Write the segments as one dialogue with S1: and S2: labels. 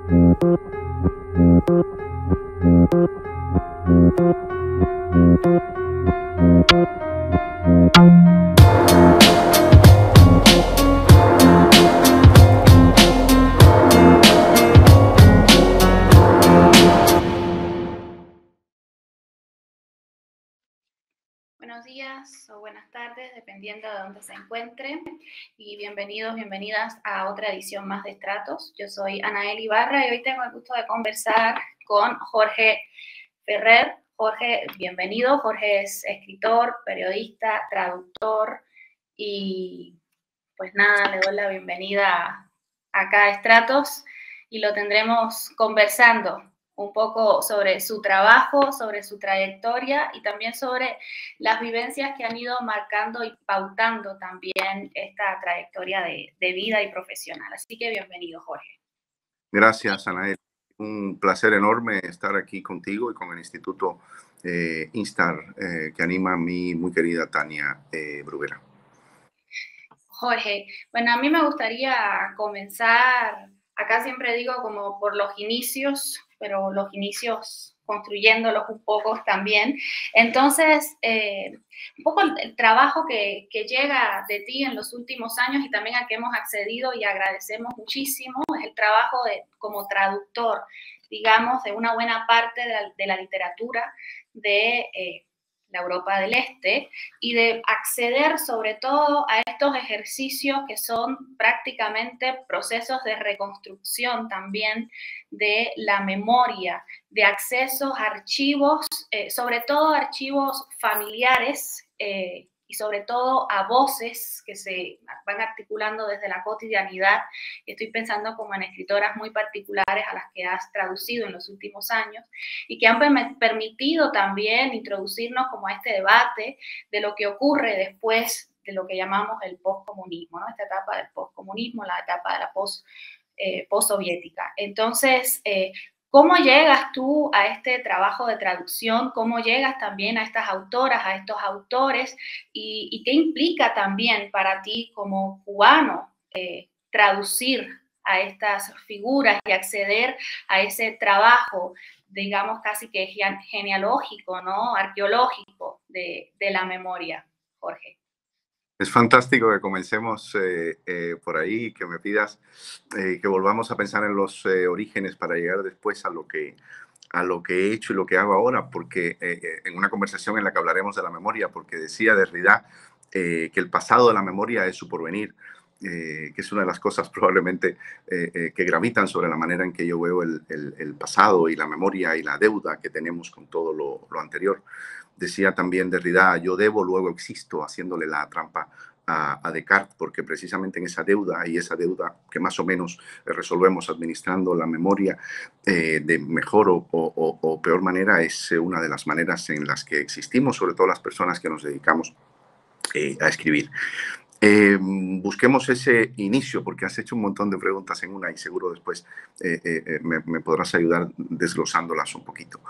S1: Buenos días o buenas tardes, dependiendo de dónde se encuentren, y bienvenidos, bienvenidas a otra edición más de Estratos. Yo soy Anaeli Ibarra y hoy tengo el gusto de conversar con Jorge Ferrer. Jorge, bienvenido. Jorge es escritor, periodista, traductor y pues nada, le doy la bienvenida acá a Estratos y lo tendremos conversando un poco sobre su trabajo, sobre su trayectoria y también sobre las vivencias que han ido marcando y pautando también esta trayectoria de vida y profesional. Así que bienvenido, Jorge.
S2: Gracias, Anael. Un placer enorme estar aquí contigo y con el Instituto Instar, que anima a mi muy querida Tania Bruguera.
S1: Jorge, bueno, a mí me gustaría comenzar, acá siempre digo como por los inicios, pero los inicios construyéndolos un poco también. Entonces, un poco el trabajo que llega de ti en los últimos años y también a que hemos accedido y agradecemos muchísimo, es el trabajo como traductor, digamos, de una buena parte de la literatura de la Europa del Este y de acceder sobre todo a estos ejercicios que son prácticamente procesos de reconstrucción también de la memoria, de accesos a archivos, sobre todo archivos familiares y sobre todo a voces que se van articulando desde la cotidianidad. Estoy pensando como en escritoras muy particulares a las que has traducido en los últimos años y que han permitido también introducirnos como a este debate de lo que ocurre después de lo que llamamos el postcomunismo, ¿no? Esta etapa del postcomunismo, la etapa de la postsoviética. Entonces, ¿cómo llegas tú a este trabajo de traducción? ¿Cómo llegas también a estas autoras, a estos autores? ¿Y qué implica también para ti como cubano traducir a estas figuras y acceder a ese trabajo, digamos, casi que genealógico, ¿no? Arqueológico de la memoria, Jorge?
S2: Es fantástico que comencemos por ahí y que me pidas que volvamos a pensar en los orígenes para llegar después a lo que he hecho y lo que hago ahora, porque en una conversación en la que hablaremos de la memoria, porque decía Derrida que el pasado de la memoria es su porvenir, que es una de las cosas probablemente que gravitan sobre la manera en que yo veo el pasado y la memoria y la deuda que tenemos con todo lo anterior. Decía también Derrida, yo debo, luego existo, haciéndole la trampa a Descartes, porque precisamente en esa deuda que más o menos resolvemos administrando la memoria de mejor o peor manera, es una de las maneras en las que existimos, sobre todo las personas que nos dedicamos a escribir. Busquemos ese inicio, porque has hecho un montón de preguntas en una y seguro después me podrás ayudar desglosándolas un poquito.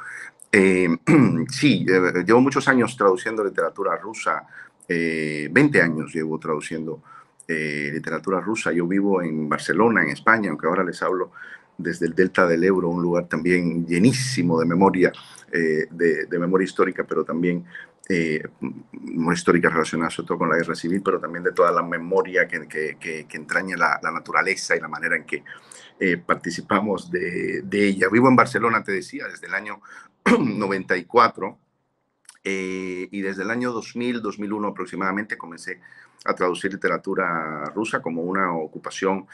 S2: Sí, llevo muchos años traduciendo literatura rusa, 20 años llevo traduciendo literatura rusa. Yo vivo en Barcelona, en España, aunque ahora les hablo desde el Delta del Ebro, un lugar también llenísimo de memoria, de memoria histórica, pero también memoria histórica relacionada sobre todo con la guerra civil, pero también de toda la memoria que entraña la naturaleza y la manera en que participamos de ella. Vivo en Barcelona, te decía, desde el año 94 y desde el año 2000, 2001 aproximadamente comencé a traducir literatura rusa como una ocupación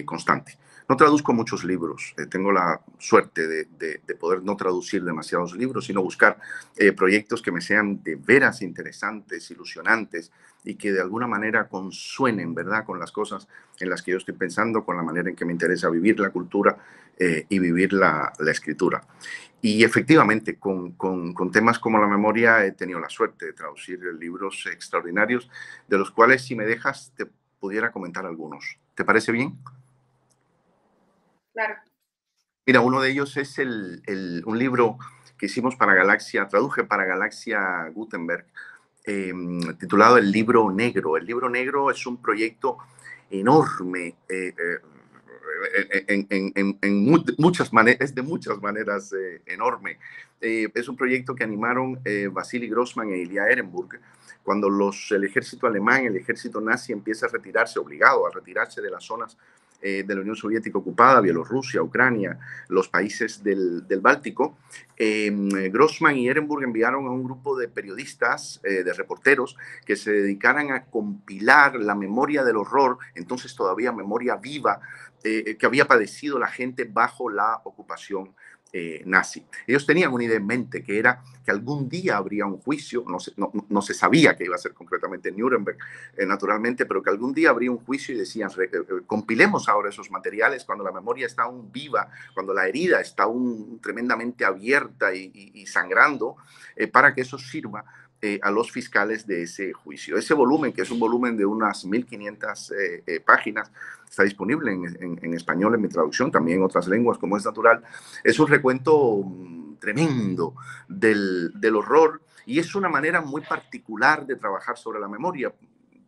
S2: constante. No traduzco muchos libros, tengo la suerte de poder no traducir demasiados libros, sino buscar proyectos que me sean de veras interesantes, ilusionantes y que de alguna manera consuenen, ¿verdad?, con las cosas en las que yo estoy pensando, con la manera en que me interesa vivir la cultura y vivir la escritura. Y efectivamente, con temas como la memoria he tenido la suerte de traducir libros extraordinarios, de los cuales, si me dejas, te pudiera comentar algunos. ¿Te parece bien?
S1: Claro.
S2: Mira, uno de ellos es un libro que hicimos para Galaxia, traduje para Galaxia Gutenberg, titulado El Libro Negro. El Libro Negro es un proyecto enorme, muchas maneras, es de muchas maneras enorme. Es un proyecto que animaron Vasily Grossman e Ilya Ehrenburg cuando el ejército alemán, el ejército nazi empieza a retirarse, obligado a retirarse de las zonas de la Unión Soviética ocupada, Bielorrusia, Ucrania, los países del Báltico. Grossman y Ehrenburg enviaron a un grupo de periodistas, de reporteros, que se dedicaran a compilar la memoria del horror, entonces todavía memoria viva, que había padecido la gente bajo la ocupación nazi. Ellos tenían una idea en mente, que era que algún día habría un juicio, no se sabía que iba a ser concretamente en Nuremberg, naturalmente, pero que algún día habría un juicio y decían, compilemos ahora esos materiales cuando la memoria está aún viva, cuando la herida está aún tremendamente abierta y sangrando, para que eso sirva a los fiscales de ese juicio. Ese volumen, que es un volumen de unas 1500 páginas, está disponible en español en mi traducción, también en otras lenguas como es natural. Es un recuento tremendo del horror y es una manera muy particular de trabajar sobre la memoria.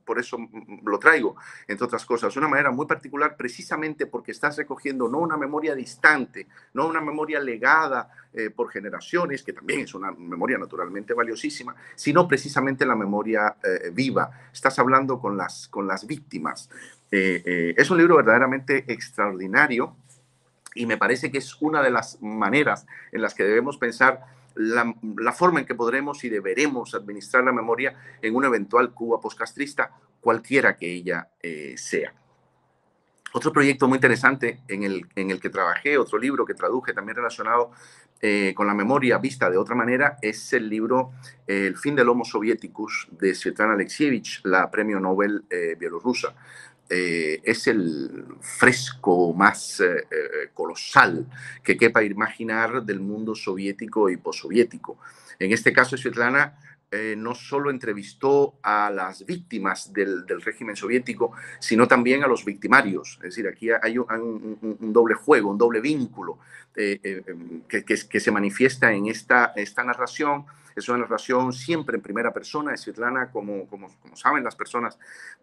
S2: Por eso lo traigo, entre otras cosas, una manera muy particular precisamente porque estás recogiendo no una memoria distante, no una memoria legada por generaciones, que también es una memoria naturalmente valiosísima, sino precisamente la memoria viva. Estás hablando con las víctimas. Es un libro verdaderamente extraordinario y me parece que es una de las maneras en las que debemos pensar la forma en que podremos y deberemos administrar la memoria en una eventual Cuba poscastrista, cualquiera que ella sea. Otro proyecto muy interesante en el que trabajé, otro libro que traduje también relacionado con la memoria vista de otra manera, es el libro El fin del Homo Soviéticus de Svetlana Alexievich, la premio Nobel bielorrusa. Es el fresco más colosal que quepa imaginar del mundo soviético y possoviético. En este caso, Svetlana no solo entrevistó a las víctimas del régimen soviético, sino también a los victimarios. Es decir, aquí hay un doble juego, un doble vínculo que se manifiesta en esta narración. Es una narración siempre en primera persona. Svetlana, como saben las personas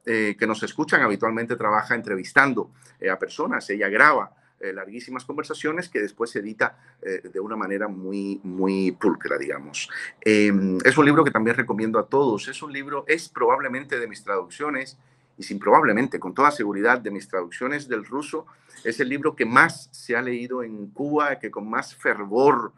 S2: que nos escuchan, habitualmente trabaja entrevistando a personas. Ella graba larguísimas conversaciones que después se edita de una manera muy pulcra, digamos. Es un libro que también recomiendo a todos. Es probablemente de mis traducciones, y sin probablemente, con toda seguridad, de mis traducciones del ruso, es el libro que más se ha leído en Cuba, que con más fervor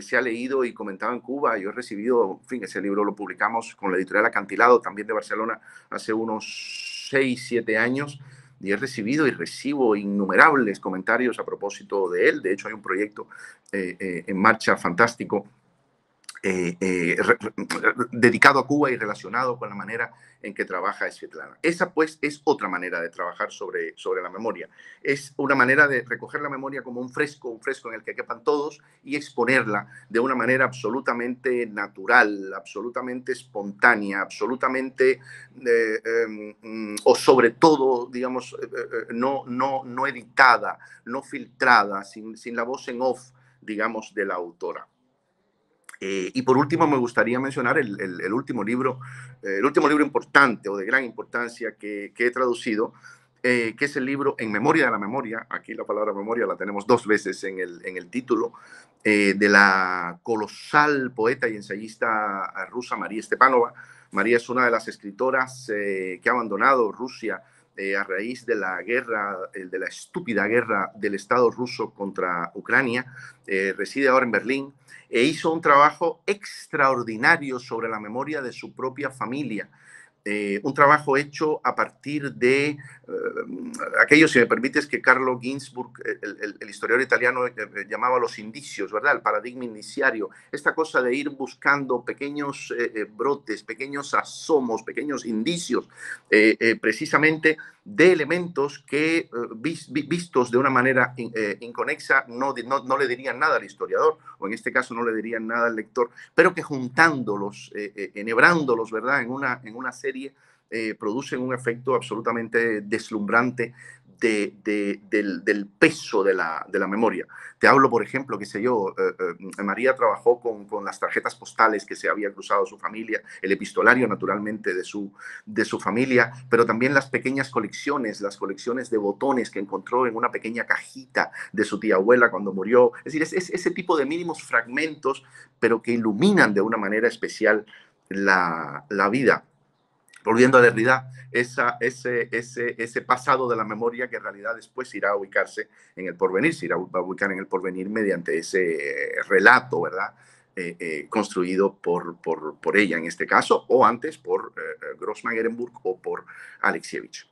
S2: se ha leído y comentado en Cuba. Yo he recibido, en fin, ese libro lo publicamos con la editorial Acantilado, también de Barcelona, hace unos 6, 7 años, y he recibido y recibo innumerables comentarios a propósito de él. De hecho, hay un proyecto en marcha fantástico dedicado a Cuba y relacionado con la manera en que trabaja Svetlana. Esa, pues, es otra manera de trabajar sobre la memoria. Es una manera de recoger la memoria como un fresco en el que quepan todos y exponerla de una manera absolutamente natural, absolutamente espontánea, absolutamente, o sobre todo, digamos, no editada, no filtrada, sin la voz en off, digamos, de la autora. Y por último, me gustaría mencionar el último libro importante o de gran importancia que he traducido, que es el libro En memoria de la memoria. Aquí la palabra memoria la tenemos 2 veces en el título, de la colosal poeta y ensayista rusa María Stepanova. María es una de las escritoras que ha abandonado Rusia a raíz de la guerra, de la estúpida guerra del Estado ruso contra Ucrania. Reside ahora en Berlín e hizo un trabajo extraordinario sobre la memoria de su propia familia. Un trabajo hecho a partir de aquello, si me permites, que Carlo Ginzburg, el historiador italiano, llamaba los indicios, ¿verdad? El paradigma indiciario. Esta cosa de ir buscando pequeños brotes, pequeños asomos, pequeños indicios, precisamente de elementos que, vistos de una manera inconexa, no le dirían nada al historiador, o en este caso no le dirían nada al lector, pero que juntándolos, enhebrándolos, ¿verdad?, en una serie, producen un efecto absolutamente deslumbrante del peso de la memoria. Te hablo, por ejemplo, qué sé yo, María trabajó con las tarjetas postales que se había cruzado su familia, el epistolario, naturalmente, de su familia, pero también las pequeñas colecciones, las colecciones de botones que encontró en una pequeña cajita de su tía abuela cuando murió. Es decir, es ese tipo de mínimos fragmentos, pero que iluminan de una manera especial la vida. Volviendo a Derrida, ese pasado de la memoria que en realidad después irá a ubicarse en el porvenir, se irá a ubicar en el porvenir mediante ese relato, ¿verdad? Construido por ella en este caso, o antes por Grossman-Ehrenburg o por Alexievich.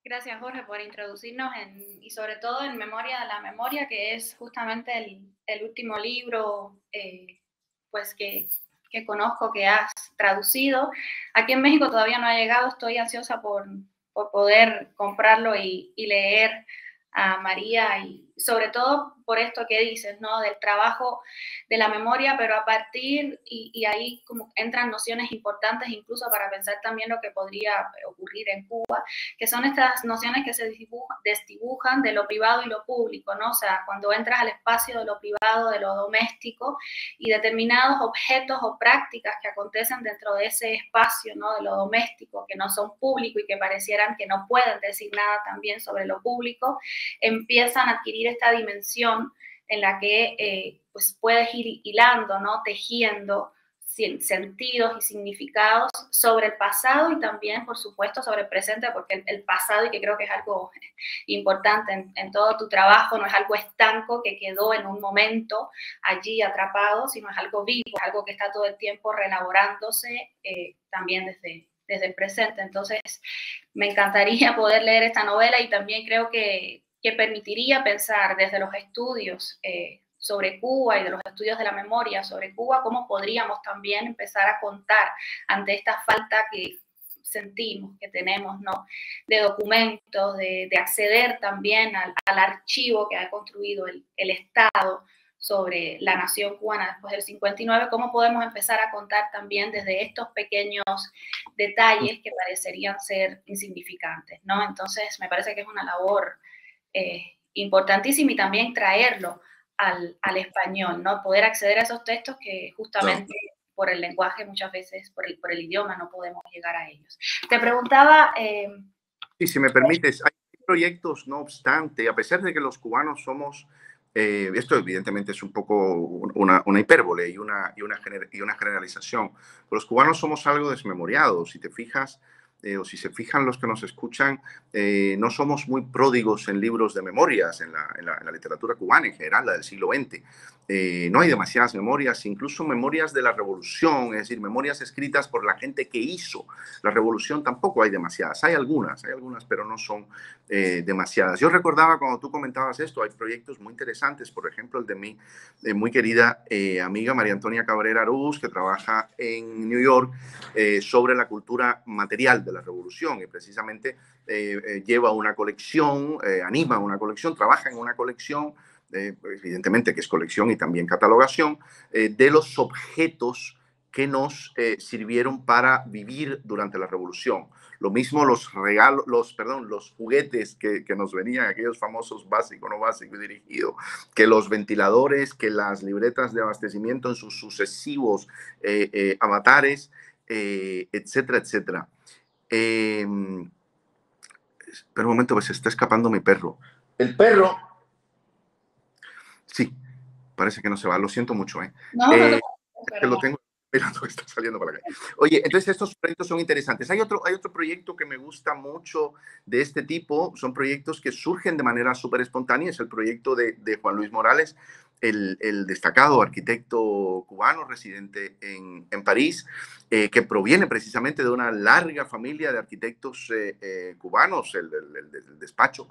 S1: Gracias, Jorge, por introducirnos y sobre todo en Memoria de la Memoria, que es justamente el último libro pues que conozco que has traducido. Aquí en México todavía no ha llegado, estoy ansiosa por poder comprarlo y leer a María, y sobre todo por esto que dices, ¿no? Del trabajo de la memoria, pero a partir, y ahí como entran nociones importantes incluso para pensar también lo que podría ocurrir en Cuba, que son estas nociones que se desdibujan de lo privado y lo público, ¿no? O sea, cuando entras al espacio de lo privado, de lo doméstico, y determinados objetos o prácticas que acontecen dentro de ese espacio, ¿no? De lo doméstico, que no son público y que parecieran que no pueden decir nada también sobre lo público, empiezan a adquirir esta dimensión en la que pues puedes ir hilando, ¿no? Tejiendo sentidos y significados sobre el pasado y también, por supuesto, sobre el presente, porque el pasado, y que creo que es algo importante en todo tu trabajo, no es algo estanco que quedó en un momento allí atrapado, sino es algo vivo, es algo que está todo el tiempo reelaborándose también desde el presente. Entonces, me encantaría poder leer esta novela y también creo que permitiría pensar desde los estudios sobre Cuba y de los estudios de la memoria sobre Cuba, cómo podríamos también empezar a contar ante esta falta que sentimos, que tenemos, ¿no? De documentos, de acceder también al archivo que ha construido el Estado sobre la nación cubana después del 59, cómo podemos empezar a contar también desde estos pequeños detalles que parecerían ser insignificantes, ¿no? Entonces, me parece que es una labor importantísima, y también traerlo al español, ¿no? Poder acceder a esos textos que justamente por el lenguaje muchas veces, por el idioma, no podemos llegar a ellos. Te preguntaba...
S2: Sí, si me permites, hay proyectos, no obstante, a pesar de que los cubanos somos, esto evidentemente es un poco una hipérbole y una generalización, pero los cubanos somos algo desmemoriados, si te fijas, o si se fijan los que nos escuchan, no somos muy pródigos en libros de memorias en la literatura cubana en general, la del siglo XX. No hay demasiadas memorias, incluso memorias de la revolución, es decir, memorias escritas por la gente que hizo la revolución, tampoco hay demasiadas. Hay algunas, pero no son demasiadas. Yo recordaba cuando tú comentabas esto, hay proyectos muy interesantes, por ejemplo, el de mi muy querida amiga María Antonia Cabrera Arús, que trabaja en New York sobre la cultura material de la revolución, y precisamente lleva una colección, anima una colección, trabaja en una colección, evidentemente que es colección y también catalogación, de los objetos que nos sirvieron para vivir durante la revolución. Lo mismo los regalos, los juguetes que nos venían, aquellos famosos básico, no básico y dirigido, que los ventiladores, que las libretas de abastecimiento en sus sucesivos avatares, etcétera, etcétera. Espera un momento, pues se está escapando mi perro. El perro. Sí, parece que no se va. Lo siento mucho, ¿eh?
S1: No, no,
S2: que lo tengo esperando que está saliendo para acá. Oye, entonces estos proyectos son interesantes. Hay otro proyecto que me gusta mucho de este tipo. Son proyectos que surgen de manera súper espontánea. Es el proyecto de Juan Luis Morales, el destacado arquitecto cubano residente en París, que proviene precisamente de una larga familia de arquitectos cubanos. El despacho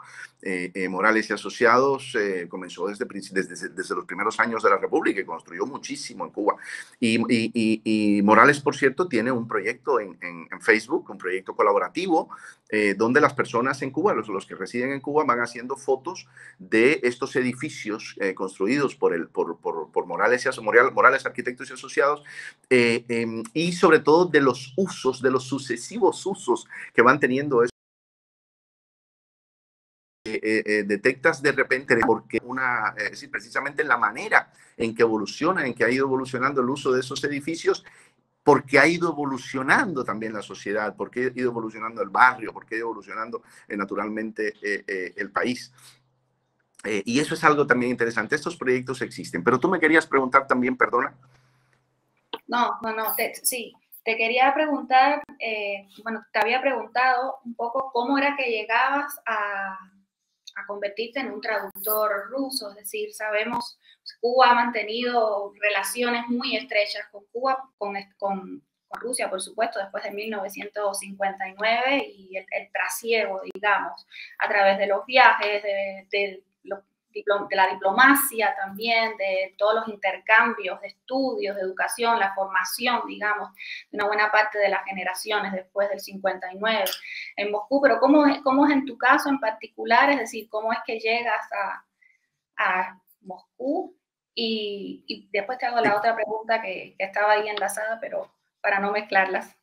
S2: Morales y Asociados comenzó desde los primeros años de la República y construyó muchísimo en Cuba. Y Morales, por cierto, tiene un proyecto en Facebook, un proyecto colaborativo, donde las personas en Cuba, los que residen en Cuba, van haciendo fotos de estos edificios construidos por Morales Arquitectos y Asociados, y sobre todo de los usos, de los sucesivos usos que van teniendo detectas de repente porque sí, precisamente la manera en que evoluciona, en que ha ido evolucionando el uso de esos edificios, porque ha ido evolucionando también la sociedad, porque ha ido evolucionando el barrio, porque ha ido evolucionando naturalmente el país. Y eso es algo también interesante. Estos proyectos existen. Pero tú me querías preguntar también, perdona.
S1: No, sí. Te quería preguntar, bueno, te había preguntado un poco cómo era que llegabas a convertirte en un traductor ruso, es decir, sabemos, Cuba ha mantenido relaciones muy estrechas con Cuba, con Rusia, por supuesto, después de 1959 y el trasiego, digamos, a través de los viajes, de la diplomacia también, de todos los intercambios de estudios, de educación, la formación, digamos, de una buena parte de las generaciones después del 59 en Moscú, pero ¿cómo es en tu caso en particular? Es decir, ¿cómo es que llegas a Moscú? Y después te hago la otra pregunta que estaba ahí enlazada, pero para no mezclarlas.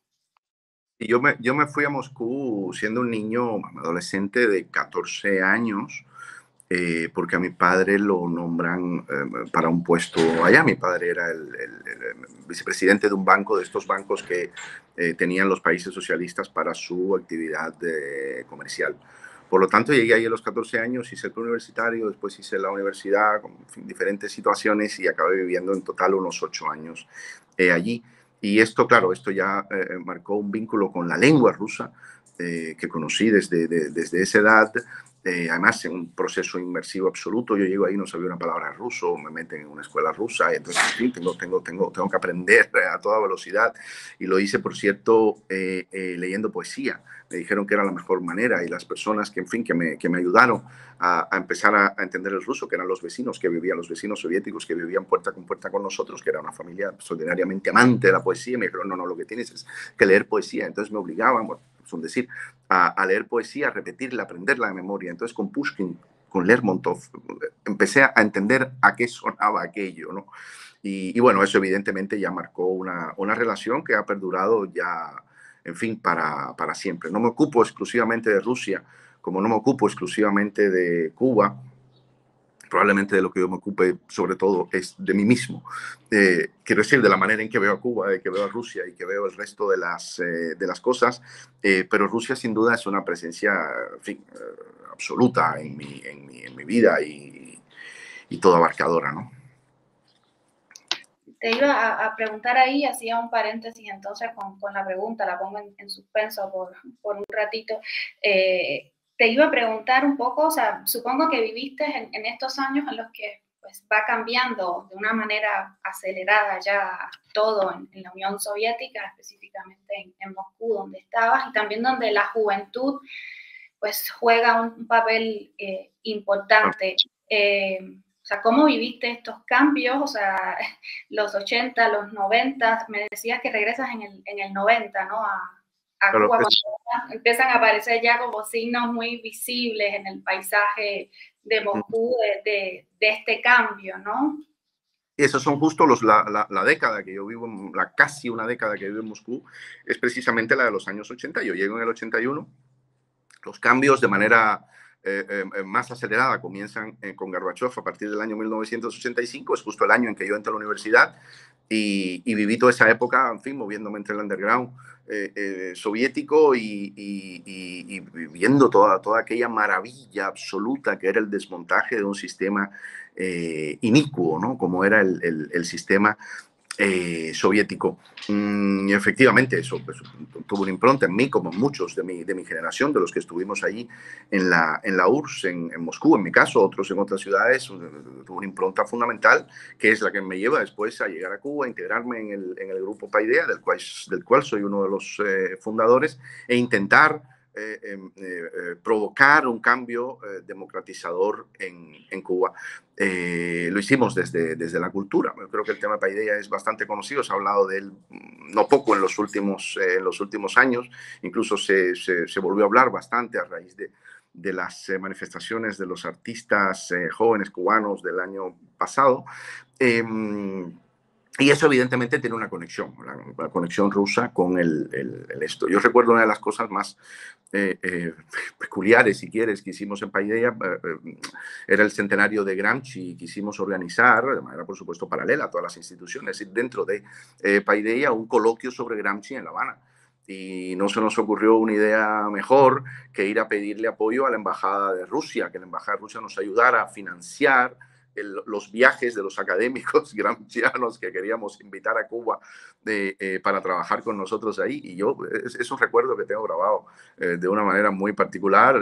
S2: Y yo me fui a Moscú siendo un niño, adolescente de 14 años, porque a mi padre lo nombran para un puesto allá. Mi padre era el vicepresidente de un banco, de estos bancos que tenían los países socialistas para su actividad comercial. Por lo tanto, llegué ahí a los 14 años, hice el universitario, después hice la universidad, con diferentes situaciones y acabé viviendo en total unos 8 años allí. Y esto, claro, esto ya marcó un vínculo con la lengua rusa que conocí desde esa edad. Además, en un proceso inmersivo absoluto, yo llego ahí, no sabía una palabra ruso, me meten en una escuela rusa, y entonces, en fin, tengo que aprender a toda velocidad. Y lo hice, por cierto, leyendo poesía. Me dijeron que era la mejor manera, y las personas que, en fin, que me ayudaron a empezar a entender el ruso, que eran los vecinos que vivían, los vecinos soviéticos que vivían puerta con nosotros, que era una familia extraordinariamente amante de la poesía. Me dijeron, no, lo que tienes es que leer poesía. Entonces me obligaban, bueno, son decir, a leer poesía, a repetirla, a aprenderla de memoria. Entonces con Pushkin, con Lermontov, empecé a entender a qué sonaba aquello, ¿no? Y bueno, eso evidentemente ya marcó una relación que ha perdurado ya, en fin, para siempre. No me ocupo exclusivamente de Rusia, como no me ocupo exclusivamente de Cuba. Probablemente de lo que yo me ocupe sobre todo es de mí mismo. Quiero decir, de la manera en que veo a Cuba, de que veo a Rusia y que veo el resto de las cosas, pero Rusia sin duda es una presencia, en fin, absoluta en mi vida y todo abarcadora, ¿no?
S1: Te iba a preguntar ahí, hacía un paréntesis entonces con la pregunta, la pongo en suspenso por un ratito. Te iba a preguntar un poco, o sea, supongo que viviste en estos años en los que pues, va cambiando de una manera acelerada ya todo en la Unión Soviética, específicamente en Moscú, donde estabas, y también donde la juventud pues juega un papel importante. O sea, ¿cómo viviste estos cambios? O sea, los 80, los 90, me decías que regresas en el 90, ¿no? A
S2: Claro,
S1: Cuba, cuando empiezan a aparecer ya como signos muy visibles en el paisaje de Moscú de este cambio, ¿no?
S2: esos son justo la década que yo vivo, casi una década que vivo en Moscú, es precisamente la de los años 80. Yo llego en el 81. Los cambios de manera más acelerada comienzan con Gorbachev a partir del año 1985, es justo el año en que yo entro a la universidad y viví toda esa época, en fin, moviéndome entre el underground soviético y viendo toda aquella maravilla absoluta que era el desmontaje de un sistema inicuo, ¿no? Como era el sistema soviético. Y efectivamente, eso pues, tuvo una impronta en mí, como en muchos de mi generación, de los que estuvimos allí en la URSS, en Moscú, en mi caso, otros en otras ciudades, tuvo una impronta fundamental, que es la que me lleva después a llegar a Cuba, a integrarme en el grupo Paideia, del cual soy uno de los fundadores, e intentar provocar un cambio democratizador en Cuba. Lo hicimos desde la cultura. Yo creo que el tema de Paideia es bastante conocido, se ha hablado de él no poco en los últimos años, incluso se volvió a hablar bastante a raíz de las manifestaciones de los artistas jóvenes cubanos del año pasado. Y eso evidentemente tiene una conexión, la conexión rusa con esto. Yo recuerdo una de las cosas más peculiares, si quieres, que hicimos en Paideia, era el centenario de Gramsci, y quisimos organizar, de manera por supuesto paralela a todas las instituciones, dentro de Paideia, un coloquio sobre Gramsci en La Habana. Y no se nos ocurrió una idea mejor que ir a pedirle apoyo a la Embajada de Rusia, que la Embajada de Rusia nos ayudara a financiar los viajes de los académicos gramscianos que queríamos invitar a Cuba para trabajar con nosotros ahí. Y yo, es un recuerdo que tengo grabado de una manera muy particular,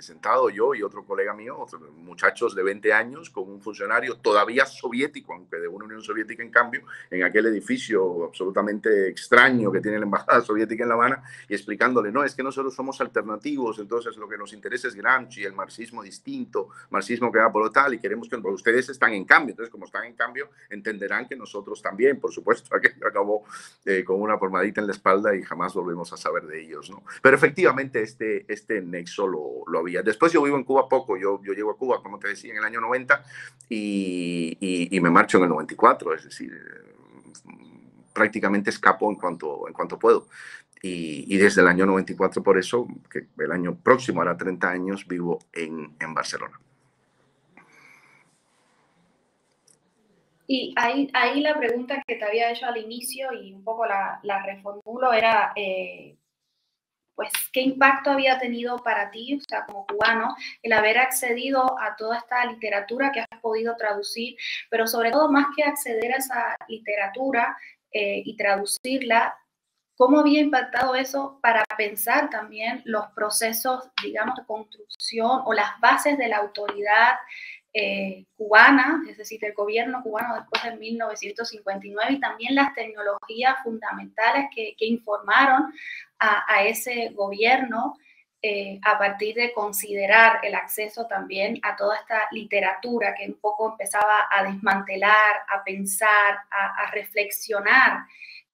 S2: sentado yo y otro colega mío, otros muchachos de 20 años, con un funcionario todavía soviético, aunque de una Unión Soviética en cambio, en aquel edificio absolutamente extraño que tiene la Embajada Soviética en La Habana, y explicándole, no, es que nosotros somos alternativos, entonces lo que nos interesa es Gramsci, el marxismo distinto, marxismo que va por lo tal, y queremos que ustedes están en cambio, entonces como están en cambio, entenderán que nosotros también, por supuesto, aquello acabó con una palmadita en la espalda y jamás volvemos a saber de ellos, ¿no? Pero efectivamente este nexo lo había. Después yo vivo en Cuba poco, yo llego a Cuba, como te decía, en el año 90 y me marcho en el 94, es decir, prácticamente escapo en cuanto puedo. Y desde el año 94, por eso, que el año próximo hará 30 años, vivo en Barcelona.
S1: Y ahí la pregunta que te había hecho al inicio y un poco la reformulo era, pues, ¿qué impacto había tenido para ti, o sea, como cubano, el haber accedido a toda esta literatura que has podido traducir, pero sobre todo más que acceder a esa literatura y traducirla, ¿cómo había impactado eso para pensar también los procesos, digamos, de construcción o las bases de la autoridad cubana, es decir, del gobierno cubano después de 1959 y también las tecnologías fundamentales que informaron a ese gobierno a partir de considerar el acceso también a toda esta literatura que un poco empezaba a desmantelar, a pensar, a reflexionar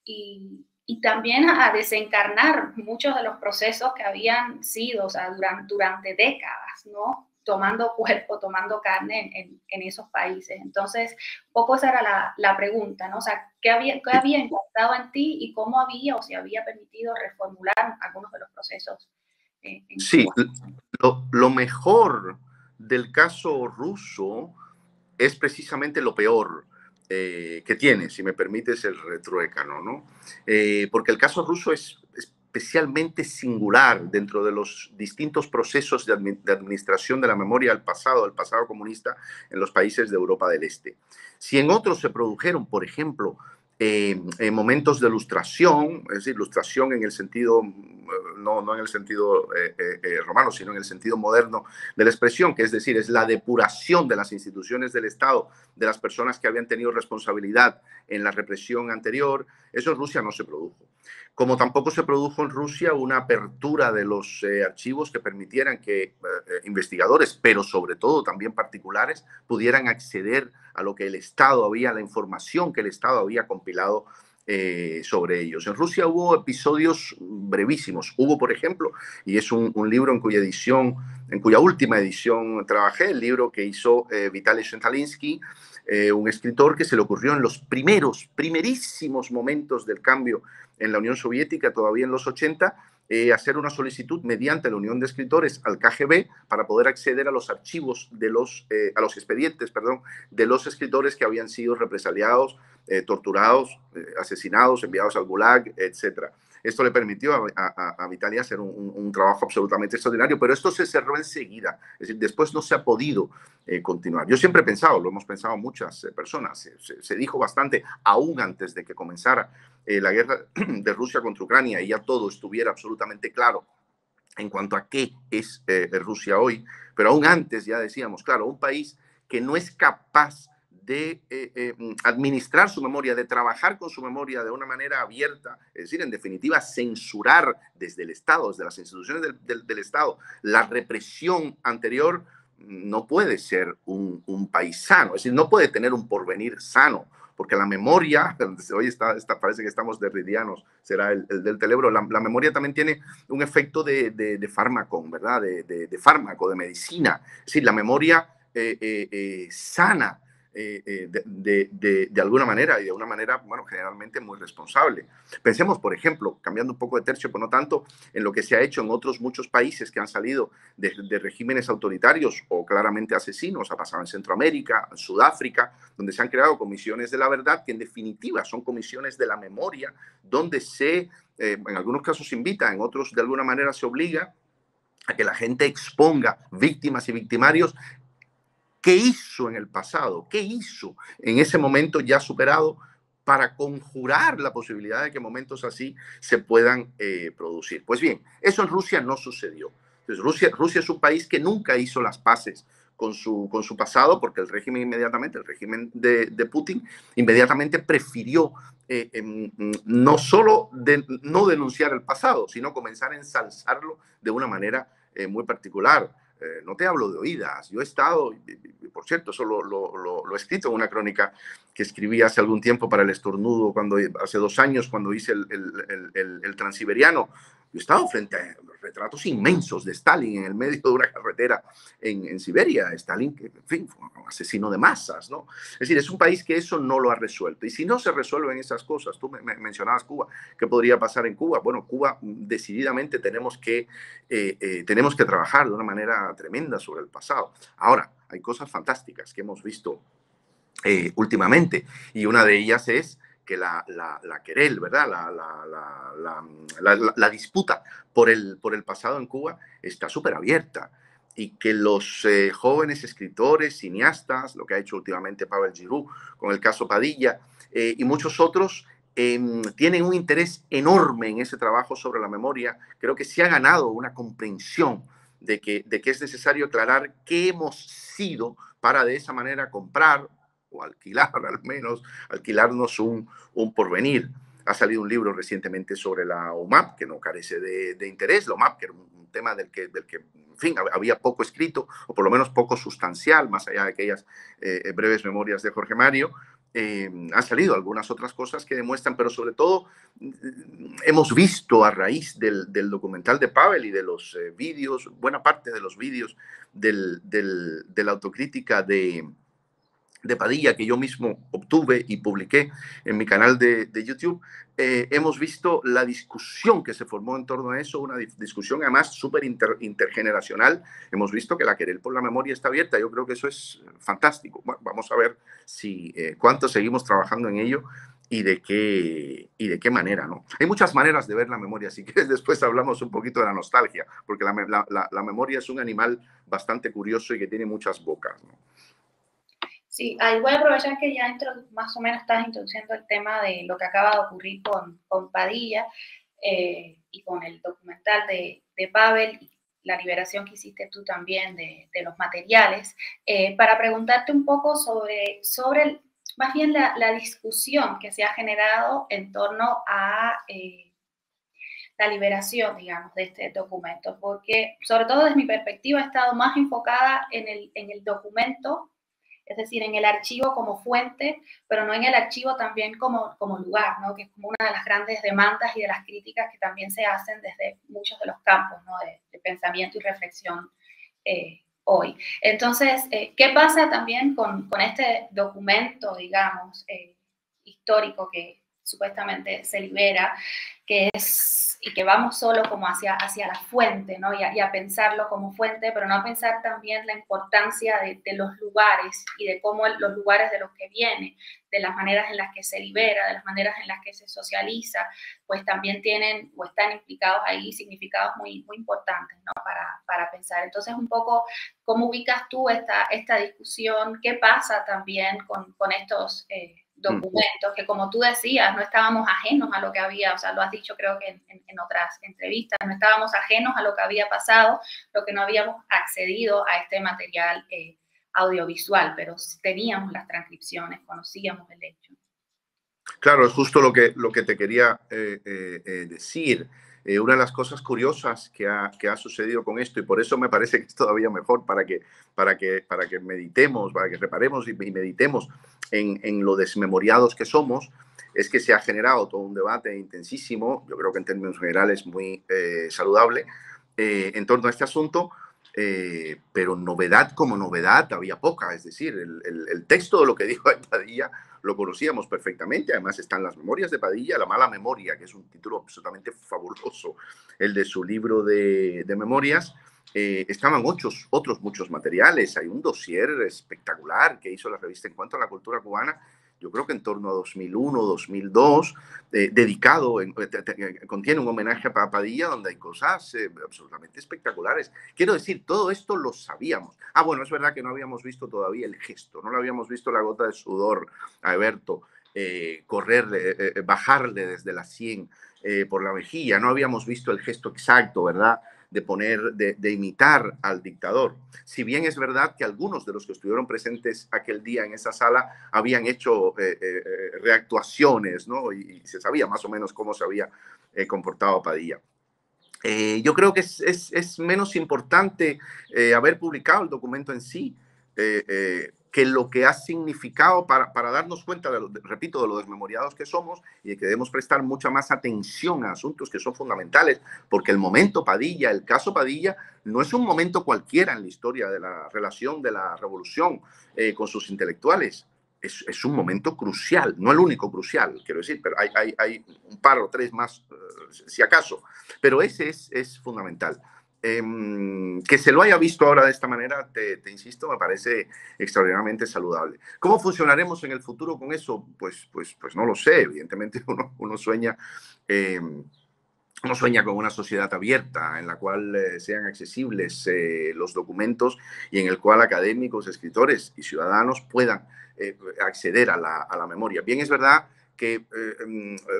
S1: y también a desencarnar muchos de los procesos que habían sido, o sea, durante décadas, ¿no? Tomando cuerpo, tomando carne en esos países. Entonces, un poco esa era la pregunta, ¿no? O sea, ¿qué había impactado en ti y cómo había o si había permitido reformular algunos de los procesos en
S2: Sí,
S1: Cuba?
S2: lo mejor del caso ruso es precisamente lo peor que tiene, si me permites el retruécano, ¿no? Porque el caso ruso es especialmente singular dentro de los distintos procesos de administración de la memoria del pasado comunista en los países de Europa del Este. Si en otros se produjeron, por ejemplo, momentos de ilustración, es decir, ilustración en el sentido, no en el sentido romano, sino en el sentido moderno de la expresión, que es decir, es la depuración de las instituciones del Estado, de las personas que habían tenido responsabilidad en la represión anterior, eso en Rusia no se produjo. Como tampoco se produjo en Rusia una apertura de los archivos que permitieran que investigadores, pero sobre todo también particulares, pudieran acceder a lo que el Estado había, la información que el Estado había compilado sobre ellos. En Rusia hubo episodios brevísimos. Hubo, por ejemplo, y es un libro en cuya última edición trabajé, el libro que hizo Vitaly Shentalinsky, un escritor que se le ocurrió en los primerísimos momentos del cambio en la Unión Soviética, todavía en los 80, hacer una solicitud mediante la Unión de Escritores al KGB para poder acceder a los archivos a los expedientes, perdón, de los escritores que habían sido represaliados, torturados, asesinados, enviados al Gulag, etcétera. Esto le permitió a Vitaly hacer un trabajo absolutamente extraordinario, pero esto se cerró enseguida. Es decir, después no se ha podido continuar. Yo siempre he pensado, lo hemos pensado muchas personas, se dijo bastante, aún antes de que comenzara la guerra de Rusia contra Ucrania y ya todo estuviera absolutamente claro en cuanto a qué es Rusia hoy, pero aún antes ya decíamos, claro, un país que no es capaz de administrar su memoria, de trabajar con su memoria de una manera abierta, es decir, en definitiva, censurar desde el Estado, desde las instituciones del Estado, la represión anterior, no puede ser un país sano, es decir, no puede tener un porvenir sano, porque la memoria, hoy parece que estamos derridianos, será el del cerebro, la memoria también tiene un efecto de fármaco, ¿verdad? De fármaco, de medicina, es decir, la memoria sana de alguna manera y de una manera, bueno, generalmente muy responsable. Pensemos, por ejemplo, cambiando un poco de tercio, pero no tanto, en lo que se ha hecho en otros muchos países que han salido de regímenes autoritarios o claramente asesinos. Ha pasado en Centroamérica, en Sudáfrica, donde se han creado comisiones de la verdad, que en definitiva son comisiones de la memoria, donde en algunos casos se invita, en otros de alguna manera se obliga a que la gente exponga víctimas y victimarios qué hizo en el pasado, qué hizo en ese momento ya superado para conjurar la posibilidad de que momentos así se puedan producir. Pues bien, eso en Rusia no sucedió. Entonces, Rusia es un país que nunca hizo las paces con su pasado, porque el régimen de Putin inmediatamente prefirió no solo no denunciar el pasado, sino comenzar a ensalzarlo de una manera muy particular. No te hablo de oídas. Yo he estado, por cierto, eso lo he escrito en una crónica que escribí hace algún tiempo para El Estornudo, hace 2 años, cuando hice el Transiberiano. Yo he estado frente a retratos inmensos de Stalin en el medio de una carretera en Siberia. Stalin, que, en fin, fue un asesino de masas, ¿no? Es decir, es un país que eso no lo ha resuelto. Y si no se resuelven esas cosas, tú mencionabas Cuba, ¿qué podría pasar en Cuba? Bueno, Cuba decididamente tenemos que trabajar de una manera tremenda sobre el pasado. Ahora, hay cosas fantásticas que hemos visto últimamente, y una de ellas es que la querel, ¿verdad? La disputa por el pasado en Cuba está súper abierta, y que los jóvenes escritores, cineastas, lo que ha hecho últimamente Pavel Giroux con el caso Padilla, y muchos otros, tienen un interés enorme en ese trabajo sobre la memoria. Creo que se ha ganado una comprensión de que es necesario aclarar qué hemos sido para de esa manera comprar o alquilar, al menos alquilarnos un porvenir. Ha salido un libro recientemente sobre la OMAP, que no carece de interés. La OMAP, que era un tema del que, en fin, había poco escrito, o por lo menos poco sustancial, más allá de aquellas breves memorias de Jorge Mario. Han salido algunas otras cosas que demuestran, pero sobre todo hemos visto a raíz del documental de Pavel y de los vídeos, buena parte de los vídeos de la autocrítica de Padilla, que yo mismo obtuve y publiqué en mi canal de YouTube, hemos visto la discusión que se formó en torno a eso, una discusión además súper intergeneracional. Hemos visto que la querel por la memoria está abierta. Yo creo que eso es fantástico. Bueno, vamos a ver cuánto seguimos trabajando en ello y de qué manera, ¿no? Hay muchas maneras de ver la memoria. Si quieres, después hablamos un poquito de la nostalgia, porque la memoria es un animal bastante curioso y que tiene muchas bocas, ¿no?
S1: Sí, ahí voy a aprovechar que ya más o menos estás introduciendo el tema de lo que acaba de ocurrir con Padilla y con el documental de Pavel, y la liberación que hiciste tú también de los materiales, para preguntarte un poco sobre más bien la discusión que se ha generado en torno a la liberación, digamos, de este documento, porque sobre todo desde mi perspectiva he estado más enfocada en el documento, es decir, en el archivo como fuente, pero no en el archivo también como lugar, ¿no? Que es como una de las grandes demandas y de las críticas que también se hacen desde muchos de los campos, ¿no? de pensamiento y reflexión hoy. Entonces, ¿qué pasa también con este documento, digamos, histórico que supuestamente se libera, que es y que vamos solo como hacia la fuente, ¿no? Y a pensarlo como fuente, pero no a pensar también la importancia de los lugares y de cómo los lugares de los que viene, de las maneras en las que se libera, de las maneras en las que se socializa, pues también tienen o están implicados ahí significados muy, muy importantes, ¿no? Para pensar. Entonces, un poco, ¿cómo ubicas tú esta discusión? ¿Qué pasa también con estos documentos que, como tú decías, no estábamos ajenos a lo que había, o sea, lo has dicho creo que en otras entrevistas, no estábamos ajenos a lo que había pasado, lo que no habíamos accedido a este material audiovisual, pero teníamos las transcripciones, conocíamos el hecho.
S2: Claro, es justo lo que te quería decir. Una de las cosas curiosas que ha sucedido con esto, y por eso me parece que es todavía mejor para que meditemos, para que reparemos y meditemos en lo desmemoriados que somos, es que se ha generado todo un debate intensísimo, yo creo que en términos generales muy saludable, en torno a este asunto, pero novedad como novedad había poca, es decir, el texto de lo que dijo Padilla lo conocíamos perfectamente, además están las memorias de Padilla, La mala memoria, que es un título absolutamente fabuloso, el de su libro de memorias. Estaban otros muchos materiales, hay un dossier espectacular que hizo la revista En cuanto a la cultura cubana, yo creo que en torno a 2001, 2002, dedicado, contiene un homenaje a Padilla donde hay cosas absolutamente espectaculares. Quiero decir, todo esto lo sabíamos. Ah, bueno, es verdad que no habíamos visto todavía el gesto, no lo habíamos visto la gota de sudor a Eberto, bajarle desde la 100 por la mejilla, no habíamos visto el gesto exacto, ¿verdad? De imitar al dictador. Si bien es verdad que algunos de los que estuvieron presentes aquel día en esa sala habían hecho reactuaciones, ¿no? Y se sabía más o menos cómo se había comportado Padilla. Yo creo que es menos importante haber publicado el documento en sí que lo que ha significado para darnos cuenta, repito, de lo desmemoriados que somos y de que debemos prestar mucha más atención a asuntos que son fundamentales, porque el momento Padilla, el caso Padilla, no es un momento cualquiera en la historia de la relación de la revolución con sus intelectuales. Es un momento crucial, no el único crucial, quiero decir, pero hay un par o tres más, si acaso, pero ese es fundamental. Que se lo haya visto ahora de esta manera, te insisto, me parece extraordinariamente saludable. ¿Cómo funcionaremos en el futuro con eso? Pues no lo sé, evidentemente uno sueña... Uno sueña con una sociedad abierta en la cual sean accesibles los documentos y en el cual académicos, escritores y ciudadanos puedan acceder a la memoria. Bien, es verdad que,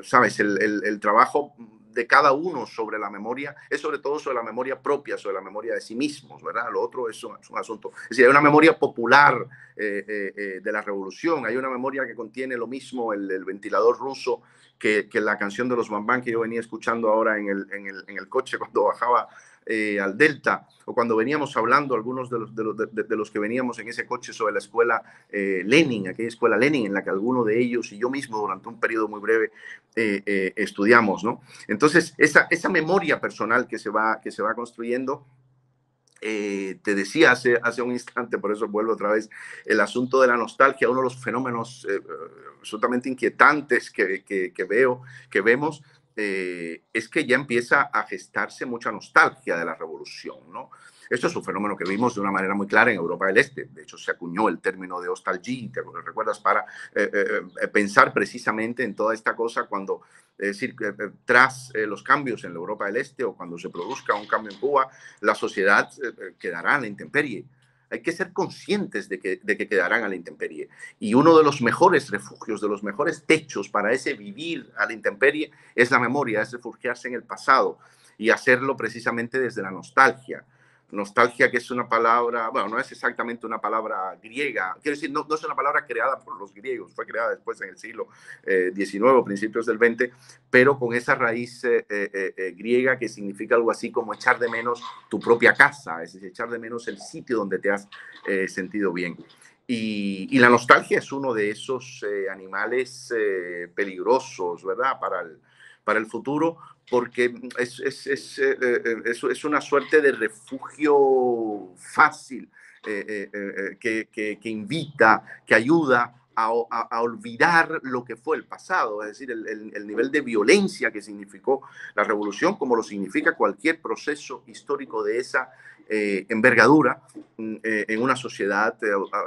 S2: sabes, el trabajo de cada uno sobre la memoria es sobre todo sobre la memoria propia, sobre la memoria de sí mismos, ¿verdad? Lo otro es un asunto. Es decir, hay una memoria popular de la revolución, hay una memoria que contiene lo mismo el ventilador ruso que la canción de los Bambán que yo venía escuchando ahora en el coche cuando bajaba al Delta, o cuando veníamos hablando algunos de los que veníamos en ese coche sobre la escuela Lenin, aquella escuela Lenin en la que alguno de ellos y yo mismo durante un periodo muy breve estudiamos, ¿no? Entonces, esa memoria personal que se va construyendo, te decía hace un instante, por eso vuelvo otra vez, el asunto de la nostalgia, uno de los fenómenos absolutamente inquietantes que veo, que vemos, es que ya empieza a gestarse mucha nostalgia de la revolución, ¿no? Esto es un fenómeno que vimos de una manera muy clara en Europa del Este. De hecho, se acuñó el término de nostalgia, ¿te recuerdas? Para pensar precisamente en toda esta cosa cuando, es decir, tras los cambios en la Europa del Este o cuando se produzca un cambio en Cuba, la sociedad quedará a la intemperie. Hay que ser conscientes de que quedarán a la intemperie. Y uno de los mejores refugios, de los mejores techos para ese vivir a la intemperie es la memoria, es refugiarse en el pasado y hacerlo precisamente desde la nostalgia. Nostalgia, que es una palabra, bueno, no es exactamente una palabra griega, quiero decir, no es una palabra creada por los griegos, fue creada después en el siglo XIX, principios del XX, pero con esa raíz griega que significa algo así como echar de menos tu propia casa, es decir, echar de menos el sitio donde te has sentido bien. Y la nostalgia es uno de esos animales peligrosos, ¿verdad? Para el futuro, porque es una suerte de refugio fácil que invita, que ayuda a olvidar lo que fue el pasado, es decir, el nivel de violencia que significó la revolución, como lo significa cualquier proceso histórico de esa envergadura en una sociedad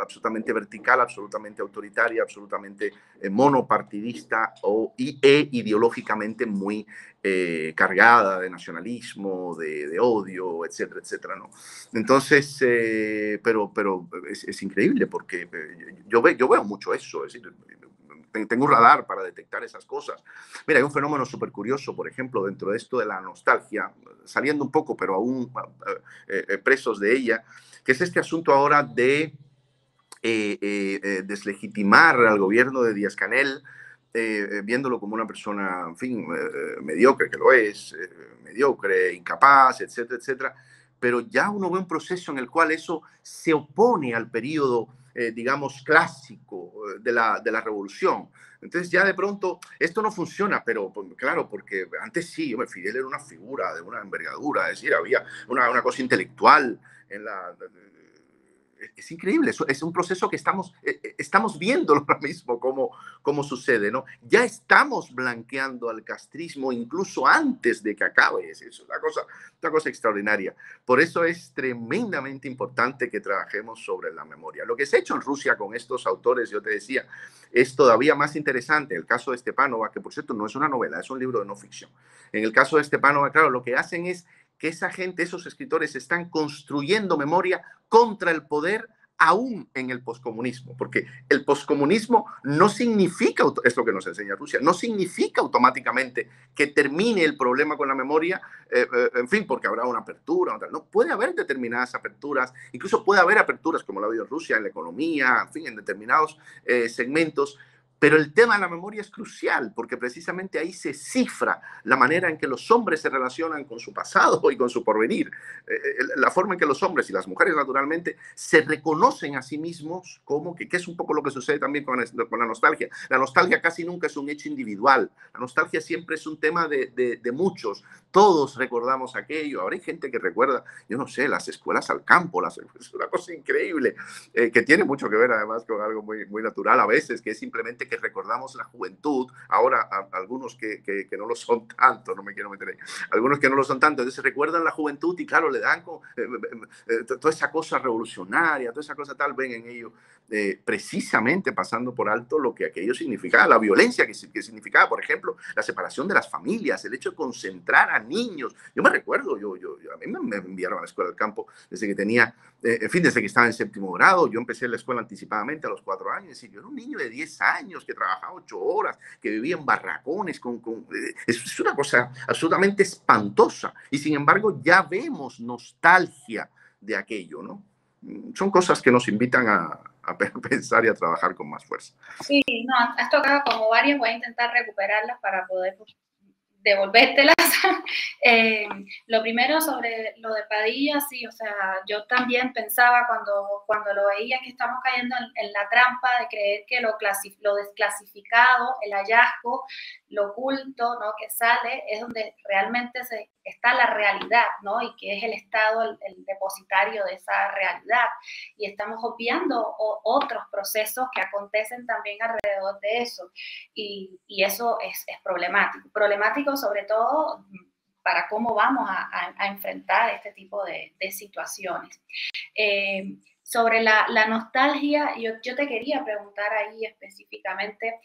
S2: absolutamente vertical, absolutamente autoritaria, absolutamente monopartidista e ideológicamente muy cargada de nacionalismo, de odio, etcétera, etcétera, ¿no? Entonces, pero es increíble porque yo veo mucho eso, es decir, tengo un radar para detectar esas cosas. Mira, hay un fenómeno súper curioso, por ejemplo, dentro de esto de la nostalgia, saliendo un poco, pero aún presos de ella, que es este asunto ahora de deslegitimar al gobierno de Díaz-Canel, viéndolo como una persona, en fin, mediocre, que lo es, mediocre, incapaz, etcétera, etcétera. Pero ya uno ve un proceso en el cual eso se opone al periodo, digamos, clásico de la revolución. Entonces ya de pronto esto no funciona, pero claro, porque antes sí, Fidel era una figura de una envergadura, es decir, había una cosa intelectual Es increíble, es un proceso que estamos viendo ahora mismo cómo sucede, ¿no? Ya estamos blanqueando al castrismo incluso antes de que acabe, es una cosa extraordinaria. Por eso es tremendamente importante que trabajemos sobre la memoria. Lo que se ha hecho en Rusia con estos autores, yo te decía, es todavía más interesante. El caso de Stepanova, que por cierto no es una novela, es un libro de no ficción. En el caso de Stepanova, claro, lo que hacen es que esa gente, esos escritores, están construyendo memoria contra el poder aún en el poscomunismo, porque el poscomunismo no significa, es lo que nos enseña Rusia, no significa automáticamente que termine el problema con la memoria, en fin, porque habrá una apertura, otra. No, puede haber determinadas aperturas, incluso puede haber aperturas como la ha habido en Rusia, en la economía, en fin, en determinados segmentos. Pero el tema de la memoria es crucial porque precisamente ahí se cifra la manera en que los hombres se relacionan con su pasado y con su porvenir. La forma en que los hombres y las mujeres, naturalmente, se reconocen a sí mismos como que es un poco lo que sucede también con la nostalgia. La nostalgia casi nunca es un hecho individual. La nostalgia siempre es un tema de muchos. Todos recordamos aquello. Ahora hay gente que recuerda, yo no sé, las escuelas al campo. Es una cosa increíble que tiene mucho que ver además con algo muy, muy natural a veces, que es simplemente que recordamos la juventud, ahora algunos que no lo son tanto, no me quiero meter ahí, algunos que no lo son tanto, entonces recuerdan la juventud y claro, le dan toda esa cosa revolucionaria, toda esa cosa tal, ven en ello, precisamente pasando por alto lo que aquello significaba, la violencia que significaba, por ejemplo, la separación de las familias, el hecho de concentrar a niños. Yo me recuerdo, a mí me enviaron a la escuela del campo desde que tenía, en fin, desde que estaba en séptimo grado. Yo empecé la escuela anticipadamente a los 4 años, y yo era un niño de 10 años que trabajaba 8 horas, que vivía en barracones, es una cosa absolutamente espantosa, y sin embargo ya vemos nostalgia de aquello, ¿no? Son cosas que nos invitan a pensar y a trabajar con más fuerza.
S1: Sí, no, has tocado como varias, voy a intentar recuperarlas para poder devolvértelas. Lo primero sobre lo de Padilla, sí, o sea, yo también pensaba cuando lo veía que estamos cayendo en la trampa de creer que lo desclasificado, el hallazgo, lo oculto, ¿no?, que sale, es donde realmente está la realidad, ¿no?, y que es el Estado el depositario de esa realidad. Y estamos obviando otros procesos que acontecen también alrededor de eso. Y eso es problemático. Problemático sobre todo para cómo vamos a enfrentar este tipo de situaciones. Sobre la nostalgia, yo te quería preguntar ahí específicamente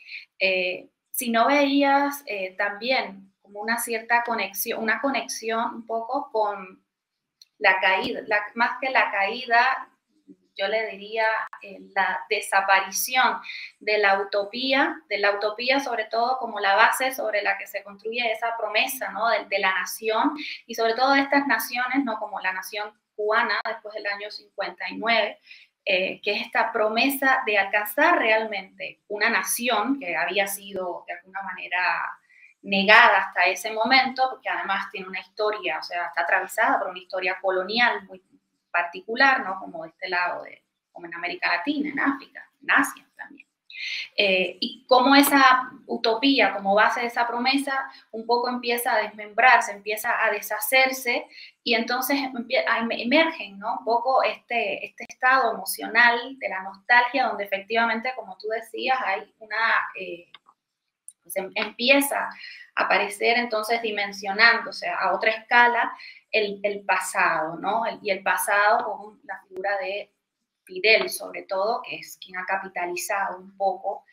S1: si no veías también como una cierta conexión, un poco con la caída, más que la caída, yo le diría la desaparición de la utopía sobre todo como la base sobre la que se construye esa promesa, ¿no?, de la nación, y sobre todo de estas naciones, ¿no?, como la nación cubana después del año 59, que es esta promesa de alcanzar realmente una nación que había sido de alguna manera negada hasta ese momento, porque además tiene una historia, o sea, está atravesada por una historia colonial muy particular, ¿no?, como de este lado, como en América Latina, en África, en Asia también. Y cómo esa utopía, como base de esa promesa, un poco empieza a desmembrarse, empieza a deshacerse, y entonces emergen, ¿no?, un poco este estado emocional de la nostalgia, donde efectivamente, como tú decías, hay pues empieza a aparecer entonces dimensionándose a otra escala el pasado, ¿no? Y el pasado con la figura de Fidel, sobre todo, que es quien ha capitalizado un poco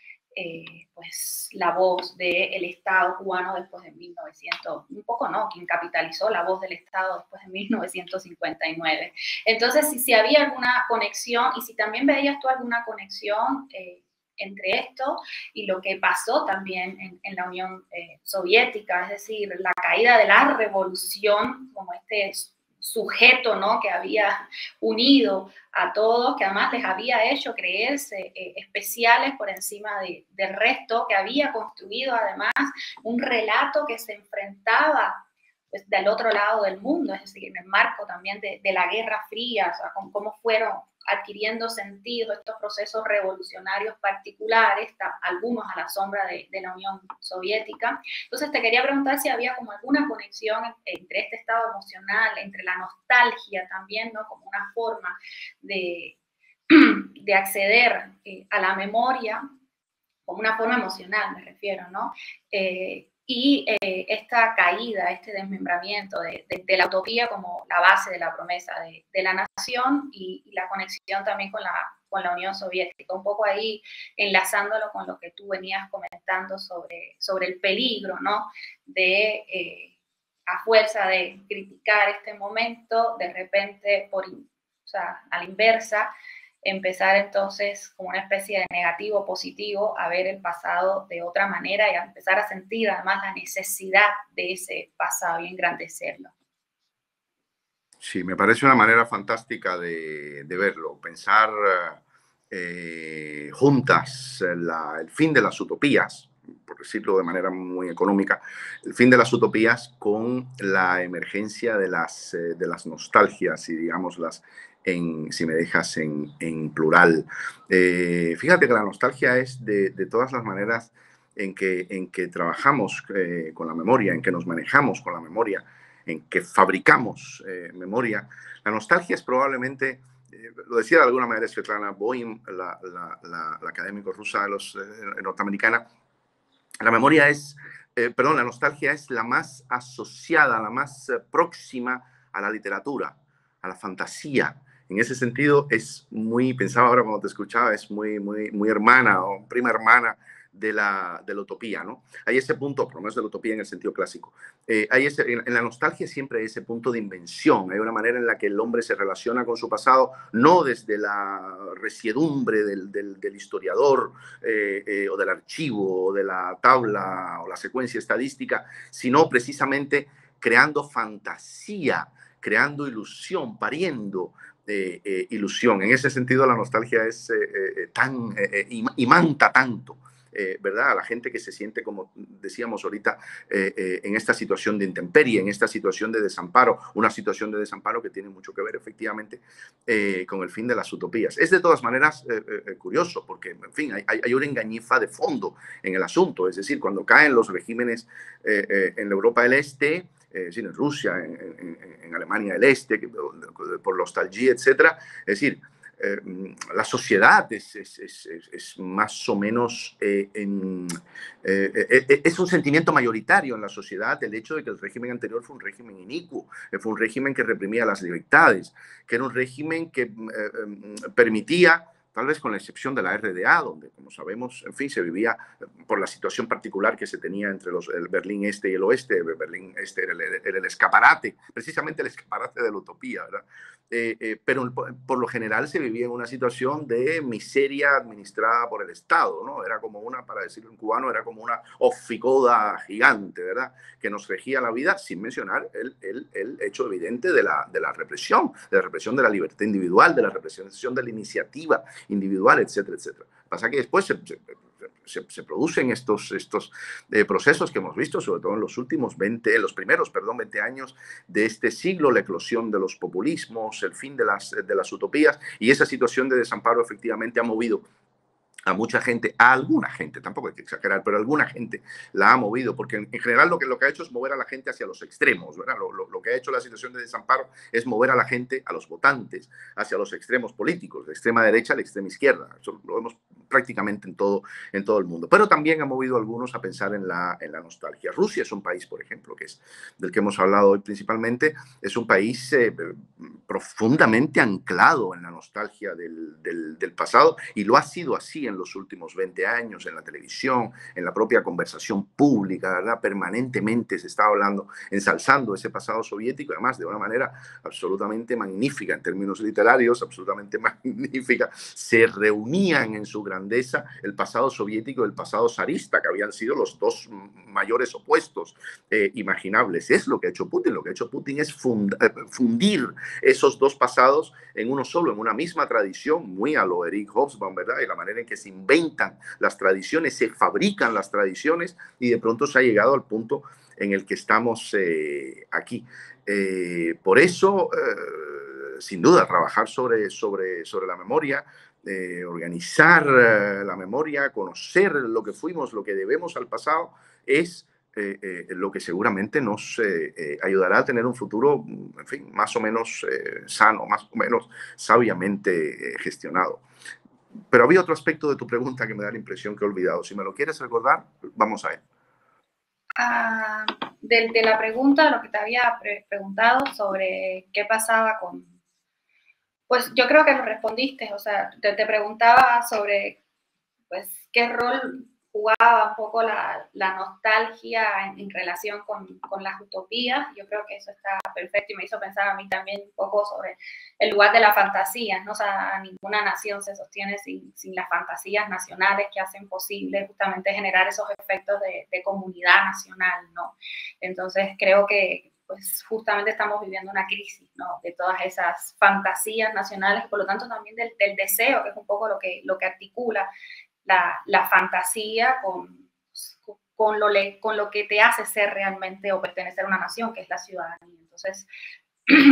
S1: pues la voz del Estado cubano después de 1900, un poco no, quien capitalizó la voz del Estado después de 1959. Entonces, si había alguna conexión, y si también veías tú alguna conexión entre esto y lo que pasó también en la Unión Soviética, es decir, la caída de la revolución como este sujeto, ¿no?, que había unido a todos, que además les había hecho creerse especiales por encima del resto, que había construido además un relato que se enfrentaba pues, del otro lado del mundo, es decir, en el marco también de la Guerra Fría, o sea, cómo fueron adquiriendo sentido estos procesos revolucionarios particulares, algunos a la sombra de la Unión Soviética. Entonces te quería preguntar si había como alguna conexión entre este estado emocional, entre la nostalgia también, ¿no? Como una forma de acceder a la memoria, como una forma emocional me refiero, ¿no? Y esta caída, este desmembramiento de la utopía como la base de la promesa de la nación y la conexión también con la Unión Soviética, un poco ahí enlazándolo con lo que tú venías comentando sobre el peligro, ¿no? De, a fuerza de criticar este momento, de repente, o sea, a la inversa, empezar entonces como una especie de negativo positivo a ver el pasado de otra manera y a empezar a sentir además la necesidad de ese pasado y engrandecerlo.
S2: Sí, me parece una manera fantástica de verlo, pensar juntas el fin de las utopías, por decirlo de manera muy económica, el fin de las utopías con la emergencia de las nostalgias y digámoslas si me dejas en plural. Fíjate que la nostalgia es de todas las maneras en que trabajamos con la memoria, en que nos manejamos con la memoria, en que fabricamos memoria. La nostalgia es probablemente, lo decía de alguna manera Svetlana Boym, la académico rusa norteamericana, la nostalgia es la más asociada, la más próxima a la literatura, a la fantasía. En ese sentido es pensaba ahora cuando te escuchaba, es muy hermana o prima hermana de la utopía, ¿no? Hay ese punto, por lo menos de la utopía en el sentido clásico. En la nostalgia siempre hay ese punto de invención. Hay una manera en la que el hombre se relaciona con su pasado, no desde la resiedumbre del historiador o del archivo o de la tabla o la secuencia estadística, sino precisamente creando fantasía, creando ilusión, pariendo ilusión. En ese sentido, la nostalgia es imanta tanto, ¿verdad? A la gente que se siente, como decíamos ahorita, en esta situación de intemperie, en esta situación de desamparo, una situación de desamparo que tiene mucho que ver efectivamente con el fin de las utopías. Es de todas maneras curioso, porque, en fin, hay una engañifa de fondo en el asunto, es decir, cuando caen los regímenes en la Europa del Este, en Rusia, en Alemania del Este, por la nostalgia, etcétera. Es decir, la sociedad es más o menos, es un sentimiento mayoritario en la sociedad el hecho de que el régimen anterior fue un régimen inicuo, fue un régimen que reprimía las libertades, que era un régimen que permitía, tal vez con la excepción de la RDA, donde, como sabemos, en fin, se vivía por la situación particular que se tenía entre el Berlín Este y el Oeste. El Berlín Este era el escaparate, precisamente el escaparate de la utopía, ¿verdad? Pero por lo general se vivía en una situación de miseria administrada por el Estado, ¿no? Era como para decirlo en cubano, era como una oficoda gigante, ¿verdad? Que nos regía la vida, sin mencionar el hecho evidente de la represión, de la libertad individual, de la represión de la iniciativa individual, etcétera, etcétera. Pasa que después se producen estos procesos que hemos visto, sobre todo en los primeros 20 años de este siglo, la eclosión de los populismos, el fin de las utopías, y esa situación de desamparo efectivamente ha movido a mucha gente, a alguna gente, tampoco hay que exagerar, pero alguna gente la ha movido, porque en general lo que ha hecho es mover a la gente hacia los extremos, ¿verdad? Lo que ha hecho la situación de desamparo es mover a la gente, a los votantes, hacia los extremos políticos, de extrema derecha a la extrema izquierda. Eso lo vemos prácticamente en todo el mundo. Pero también ha movido a algunos a pensar en la nostalgia. Rusia es un país, por ejemplo, que es del que hemos hablado hoy principalmente, es un país profundamente anclado en la nostalgia del pasado, y lo ha sido así en los últimos 20 años, en la televisión, en la propia conversación pública, ¿verdad? Permanentemente se está hablando, ensalzando ese pasado soviético, además de una manera absolutamente magnífica en términos literarios, absolutamente magnífica. Se reunían en su grandeza el pasado soviético y el pasado zarista, que habían sido los dos mayores opuestos imaginables. Es lo que ha hecho Putin. Lo que ha hecho Putin es fundir esos dos pasados en uno solo, en una misma tradición, muy a lo Eric Hobsbawm, ¿verdad? Y la manera en que se inventan las tradiciones, se fabrican las tradiciones, y de pronto se ha llegado al punto en el que estamos aquí. Por eso, sin duda, trabajar sobre la memoria, organizar la memoria, conocer lo que fuimos, lo que debemos al pasado, es lo que seguramente nos ayudará a tener un futuro, en fin, más o menos sano, más o menos sabiamente gestionado. Pero había otro aspecto de tu pregunta que me da la impresión que he olvidado. Si me lo quieres recordar, vamos a él.
S1: De la pregunta, lo que te había preguntado sobre qué pasaba con... Pues yo creo que lo respondiste, o sea, te preguntaba sobre pues qué rol jugaba un poco la nostalgia en relación con las utopías. Yo creo que eso está perfecto y me hizo pensar a mí también un poco sobre el lugar de la fantasía, ¿no? O sea, ninguna nación se sostiene sin las fantasías nacionales que hacen posible justamente generar esos efectos de comunidad nacional, ¿no? Entonces creo que pues justamente estamos viviendo una crisis, ¿no? De todas esas fantasías nacionales y por lo tanto también del deseo, que es un poco lo que articula la fantasía con lo que te hace ser realmente o pertenecer a una nación, que es la ciudadanía. Entonces,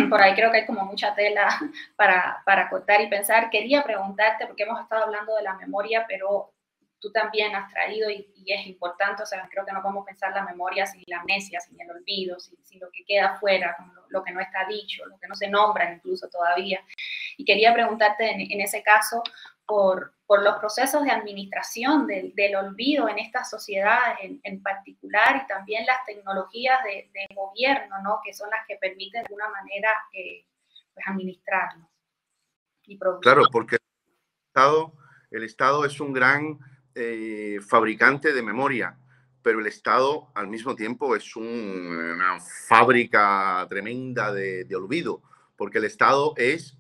S1: por ahí creo que hay como mucha tela para cortar y pensar. Quería preguntarte, porque hemos estado hablando de la memoria, pero tú también has traído, y es importante, o sea, creo que no podemos pensar la memoria sin la amnesia, sin el olvido, sin lo que queda afuera, lo que no está dicho, lo que no se nombra incluso todavía. Y quería preguntarte en ese caso por los procesos de administración del olvido en estas sociedades en particular y también las tecnologías de gobierno, ¿no? Que son las que permiten de alguna manera pues administrarlo y producir.
S2: Claro, porque el Estado es un gran fabricante de memoria, pero el Estado al mismo tiempo es una fábrica tremenda de olvido, porque el Estado es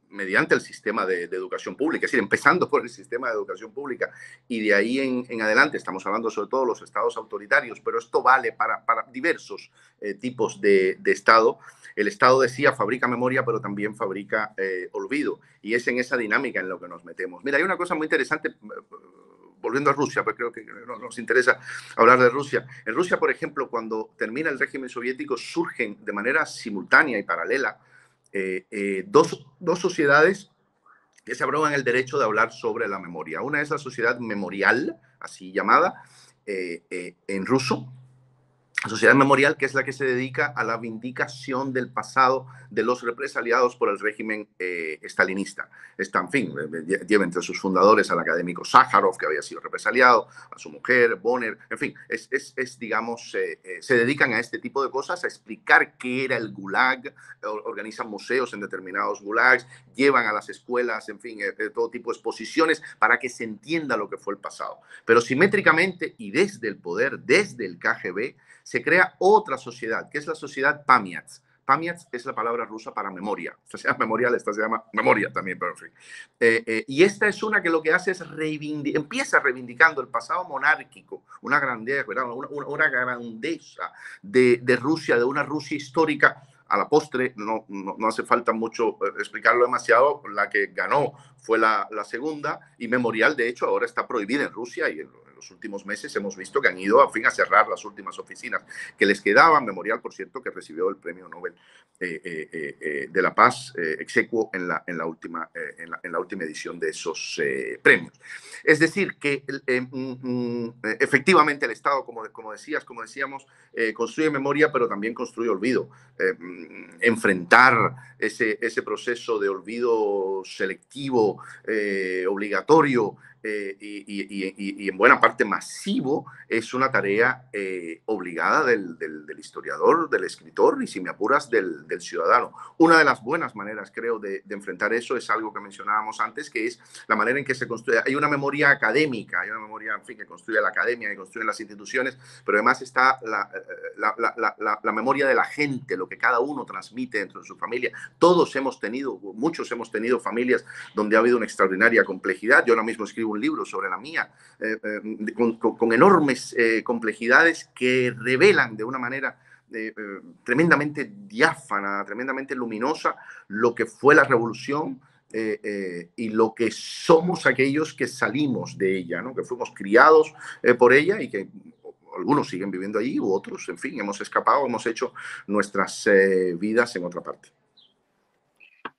S2: mediante el sistema de educación pública, es decir, empezando por el sistema de educación pública y de ahí en adelante, estamos hablando sobre todo de los estados autoritarios, pero esto vale para diversos tipos de Estado. El Estado, decía, fabrica memoria, pero también fabrica olvido, y es en esa dinámica en lo que nos metemos. Mira, hay una cosa muy interesante, volviendo a Rusia, pues creo que nos interesa hablar de Rusia. En Rusia, por ejemplo, cuando termina el régimen soviético, surgen de manera simultánea y paralela dos sociedades que se abrogan el derecho de hablar sobre la memoria. Una es la sociedad memorial, así llamada, en ruso, la sociedad memorial, que es la que se dedica a la vindicación del pasado de los represaliados por el régimen estalinista. Está, en fin, lleva entre sus fundadores al académico Sájarov, que había sido represaliado, a su mujer, Bonner, en fin, digamos, se dedican a este tipo de cosas, a explicar qué era el Gulag, organizan museos en determinados Gulags, llevan a las escuelas, en fin, todo tipo de exposiciones para que se entienda lo que fue el pasado. Pero simétricamente y desde el poder, desde el KGB, se crea otra sociedad, que es la sociedad Pamiats. Pamiats es la palabra rusa para memoria. Esta se llama memorial, esta se llama memoria también, pero en fin. Y esta es una que lo que hace es empieza reivindicando el pasado monárquico, una grandeza, una grandeza de Rusia, de una Rusia histórica. A la postre, no hace falta mucho explicarlo demasiado, la que ganó fue la segunda, y Memorial, de hecho, ahora está prohibida en Rusia, y en los últimos meses hemos visto que han ido a fin a cerrar las últimas oficinas que les quedaban. Memorial, por cierto, que recibió el premio Nobel de la Paz exequo en la última edición de esos premios. Es decir, que efectivamente el Estado, como decíamos, construye memoria, pero también construye olvido. Enfrentar ese proceso de olvido selectivo, obligatorio, y en buena parte masivo, es una tarea obligada del historiador, del escritor y, si me apuras, del ciudadano. Una de las buenas maneras, creo, de enfrentar eso es algo que mencionábamos antes, que es la manera en que se construye. Hay una memoria académica, hay una memoria, en fin, que construye la academia, que construyen las instituciones, pero además está la memoria de la gente, lo que cada uno transmite dentro de su familia. Muchos hemos tenido familias donde ha habido una extraordinaria complejidad. Yo ahora mismo escribo un libro sobre la mía, con enormes complejidades que revelan de una manera tremendamente diáfana, tremendamente luminosa, lo que fue la revolución y lo que somos aquellos que salimos de ella, ¿no? Que fuimos criados por ella y que algunos siguen viviendo allí u otros, en fin, hemos escapado, hemos hecho nuestras vidas en otra parte.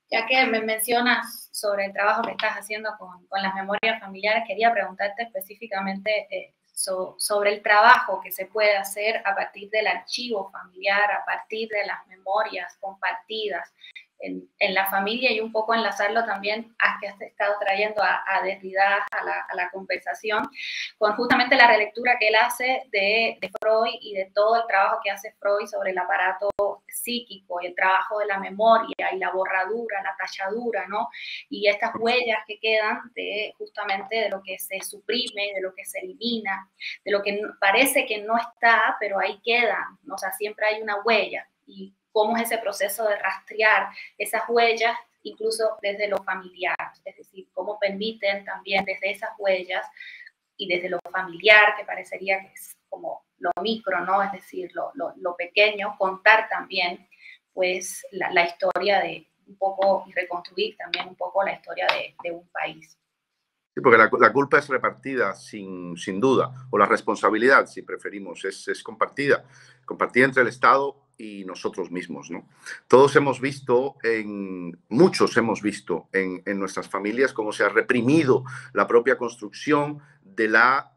S1: Ya que me mencionas sobre el trabajo que estás haciendo con las memorias familiares, quería preguntarte específicamente sobre el trabajo que se puede hacer a partir del archivo familiar, a partir de las memorias compartidas en la familia, y un poco enlazarlo también a que has estado trayendo a Derrida a la conversación, con justamente la relectura que él hace de Freud y de todo el trabajo que hace Freud sobre el aparato psíquico y el trabajo de la memoria y la borradura, la tachadura, ¿no? Y estas huellas que quedan de justamente de lo que se suprime, de lo que se elimina, de lo que parece que no está, pero ahí quedan, ¿no? O sea, siempre hay una huella. Y cómo es ese proceso de rastrear esas huellas, incluso desde lo familiar, es decir, cómo permiten también desde esas huellas y desde lo familiar, que parecería que es como lo micro, ¿no? Es decir, lo pequeño, contar también, pues, la historia de un poco, y reconstruir también un poco la historia de un país.
S2: Sí, porque la culpa es repartida sin duda, o la responsabilidad, si preferimos, es compartida entre el Estado y nosotros mismos, ¿no? Todos hemos visto, muchos hemos visto en nuestras familias cómo se ha reprimido la propia construcción de la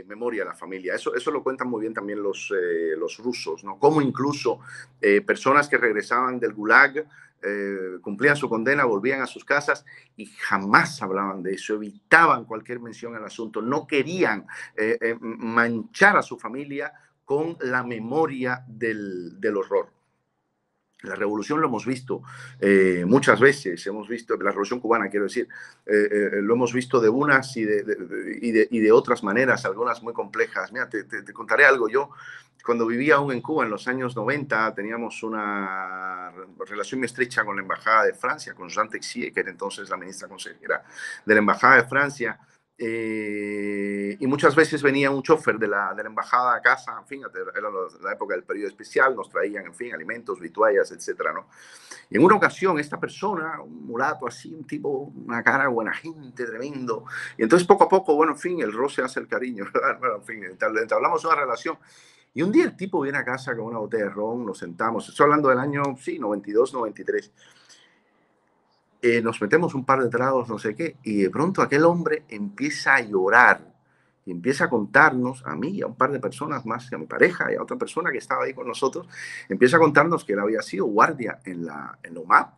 S2: memoria de la familia. Eso lo cuentan muy bien también los rusos, ¿no? Cómo incluso personas que regresaban del Gulag cumplían su condena, volvían a sus casas y jamás hablaban de eso, evitaban cualquier mención al asunto, no querían manchar a su familia con la memoria del horror. La revolución lo hemos visto muchas veces, hemos visto, la revolución cubana quiero decir, lo hemos visto de unas y de otras maneras, algunas muy complejas. Mira, te contaré algo. Yo, cuando vivía aún en Cuba en los años 90, teníamos una relación muy estrecha con la Embajada de Francia, con Jean Texier, que era entonces la ministra consejera de la Embajada de Francia. Y muchas veces venía un chofer de la embajada a casa, en fin, era la época del periodo especial, nos traían, en fin, alimentos, vituallas, etcétera, ¿no? Y en una ocasión, esta persona, un mulato así, un tipo, una cara buena gente, tremendo, y entonces poco a poco, bueno, en fin, el roce hace el cariño, ¿verdad? Bueno, en fin, entablamos una relación. Y un día el tipo viene a casa con una botella de ron, nos sentamos, estoy hablando del año, sí, 92, 93. Nos metemos un par de tragos, no sé qué, y de pronto aquel hombre empieza a llorar y empieza a contarnos, a mí y a un par de personas más, a mi pareja y a otra persona que estaba ahí con nosotros, empieza a contarnos que él había sido guardia en la OMAP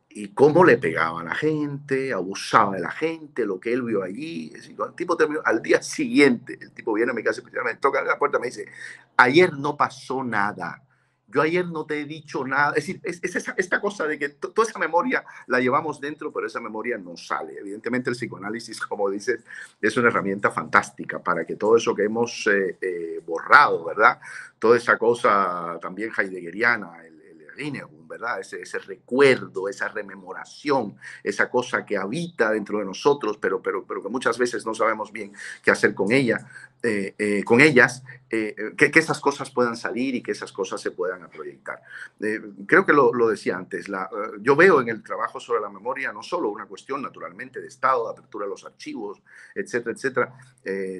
S2: y cómo le pegaba a la gente, abusaba de la gente, lo que él vio allí. El tipo terminó, al día siguiente, el tipo viene a mi casa, me toca la puerta, me dice, ayer no pasó nada. Yo ayer no te he dicho nada. Es decir, esta cosa de que toda esa memoria la llevamos dentro, pero esa memoria no sale. Evidentemente el psicoanálisis, como dices, es una herramienta fantástica para que todo eso que hemos borrado, ¿verdad? Toda esa cosa también heideggeriana, el Erinnerung, ¿verdad? Ese recuerdo, esa rememoración, esa cosa que habita dentro de nosotros, pero que muchas veces no sabemos bien qué hacer con ella, con ellas, que esas cosas puedan salir y que esas cosas se puedan proyectar. Creo que lo decía antes, yo veo en el trabajo sobre la memoria no solo una cuestión naturalmente de Estado, de apertura de los archivos, etcétera, etcétera,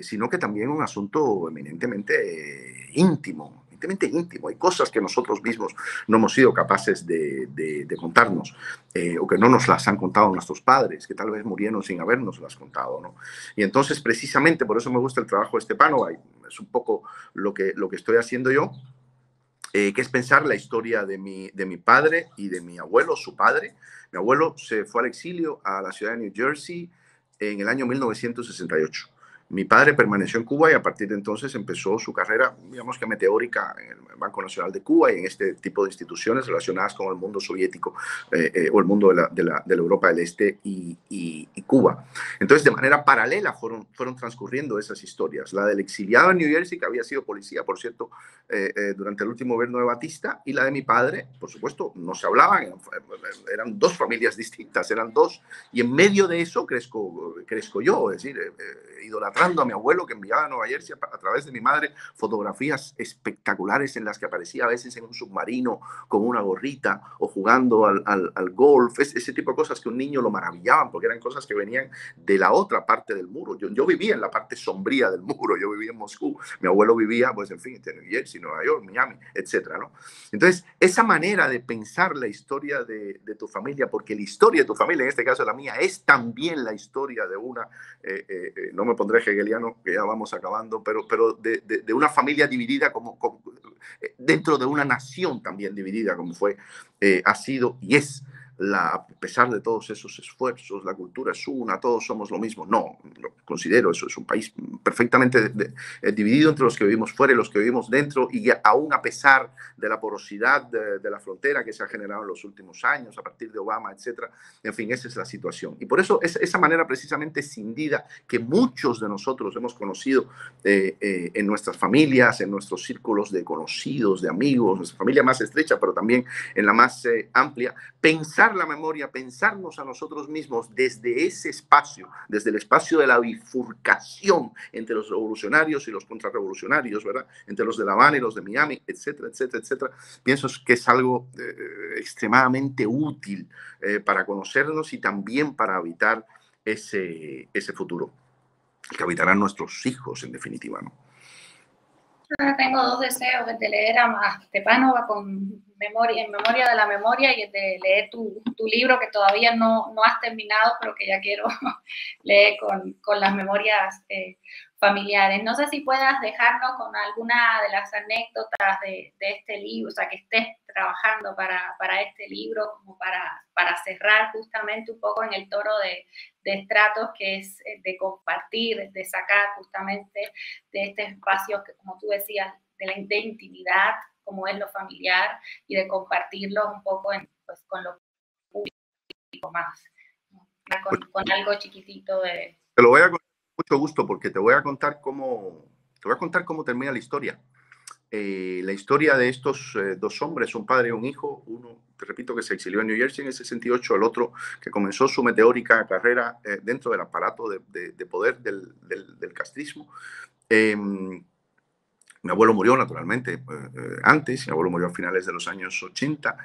S2: sino que también un asunto eminentemente íntimo. Hay cosas que nosotros mismos no hemos sido capaces de contarnos, o que no nos las han contado nuestros padres, que tal vez murieron sin habernos las contado, ¿no? Y entonces, precisamente, por eso me gusta el trabajo de Stepanova, y es un poco lo que estoy haciendo yo, que es pensar la historia de mi padre y de mi abuelo, su padre. Mi abuelo se fue al exilio a la ciudad de New Jersey en el año 1968. Mi padre permaneció en Cuba y a partir de entonces empezó su carrera, digamos que meteórica, en el Banco Nacional de Cuba y en este tipo de instituciones relacionadas con el mundo soviético o el mundo de la Europa del Este y Cuba. Entonces, de manera paralela fueron transcurriendo esas historias. La del exiliado en New Jersey, que había sido policía, por cierto, durante el último gobierno de Batista, y la de mi padre, por supuesto, no se hablaban, eran dos familias distintas, eran dos, y en medio de eso crezco yo, es decir, idolatrando idolatrando a mi abuelo, que enviaba a Nueva Jersey a través de mi madre fotografías espectaculares en las que aparecía a veces en un submarino con una gorrita o jugando al golf, ese tipo de cosas que un niño lo maravillaban porque eran cosas que venían de la otra parte del muro. Yo vivía en la parte sombría del muro, yo vivía en Moscú, mi abuelo vivía, pues en fin, en New Jersey, Nueva York, Miami, etcétera, ¿no? Entonces, esa manera de pensar la historia de tu familia, porque la historia de tu familia, en este caso la mía, es también la historia de una, no me pondré hegeliano, que ya vamos acabando, pero de una familia dividida dentro de una nación también dividida, como fue, ha sido y es. A pesar de todos esos esfuerzos, la cultura es una, todos somos lo mismo. No, lo considero, eso es un país perfectamente dividido entre los que vivimos fuera y los que vivimos dentro, y aún a pesar de la porosidad de la frontera que se ha generado en los últimos años, a partir de Obama, etcétera. En fin, esa es la situación. Y por eso esa manera precisamente escindida que muchos de nosotros hemos conocido en nuestras familias, en nuestros círculos de conocidos, de amigos, nuestra familia más estrecha, pero también en la más amplia, pensar la memoria, pensarnos a nosotros mismos desde ese espacio, desde el espacio de la bifurcación entre los revolucionarios y los contrarrevolucionarios, ¿verdad? Entre los de La Habana y los de Miami, etcétera, etcétera, etcétera. Pienso que es algo extremadamente útil para conocernos y también para habitar ese futuro, que habitarán nuestros hijos, en definitiva, ¿no?
S1: Tengo dos deseos, el de leer a Stepanova con memoria, en memoria de la memoria, y el de leer tu libro que todavía no has terminado, pero que ya quiero leer con las memorias familiares. No sé si puedas dejarnos con alguna de las anécdotas de este libro, o sea, que estés trabajando para este libro, como para cerrar justamente un poco en el toro de estratos, que es de compartir, de sacar justamente de este espacio que, como tú decías, de intimidad, como es lo familiar, y de compartirlo un poco pues, con lo público más, ¿no? con algo chiquitito de...
S2: Te lo voy a contar con mucho gusto porque te voy a contar cómo termina la historia. La historia de estos dos hombres, un padre y un hijo, uno, te repito, que se exilió en New Jersey en el 68, el otro que comenzó su meteórica carrera dentro del aparato de poder del castrismo. Mi abuelo murió, naturalmente, antes. Mi abuelo murió a finales de los años 80.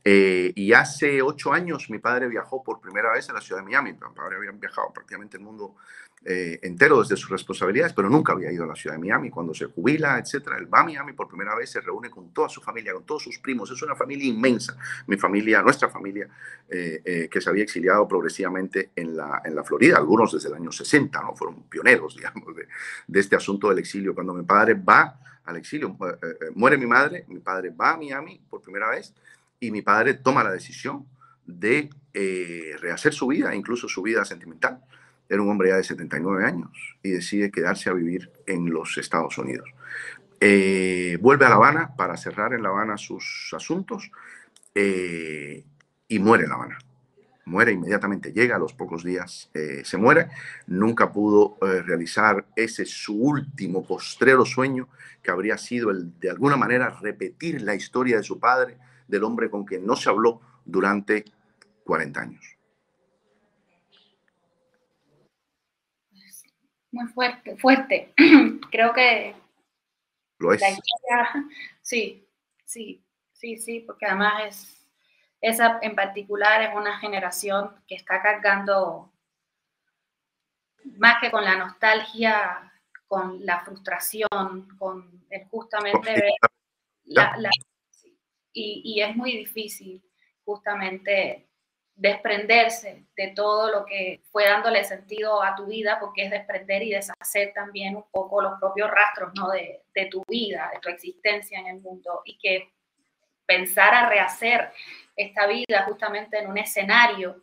S2: Y hace 8 años mi padre viajó por primera vez a la ciudad de Miami. Mi padre había viajado prácticamente el mundo entero desde sus responsabilidades, pero nunca había ido a la ciudad de Miami. Cuando se jubila, etcétera, él va a Miami por primera vez, se reúne con toda su familia, con todos sus primos. Es una familia inmensa. Mi familia, nuestra familia, que se había exiliado progresivamente en la Florida, algunos desde el año 60, ¿no? Fueron pioneros, digamos, de este asunto del exilio. Cuando mi padre va al exilio, muere mi madre, mi padre va a Miami por primera vez, y mi padre toma la decisión de rehacer su vida, incluso su vida sentimental. Era un hombre ya de 79 años y decide quedarse a vivir en los Estados Unidos. Vuelve a La Habana para cerrar en La Habana sus asuntos y muere en La Habana. Muere inmediatamente, llega a los pocos días, se muere. Nunca pudo realizar ese su último postrero sueño, que habría sido el de alguna manera repetir la historia de su padre, del hombre con quien no se habló durante 40 años.
S1: Muy fuerte, fuerte. Creo que
S2: Lo es.
S1: la historia, sí, sí, sí, sí, porque además esa en particular es una generación que está cargando, más que con la nostalgia, con la frustración, con el justamente ver y es muy difícil justamente desprenderse de todo lo que fue dándole sentido a tu vida, porque es desprender y deshacer también un poco los propios rastros, ¿no? de tu vida, de tu existencia en el mundo, y que pensar a rehacer esta vida justamente en un escenario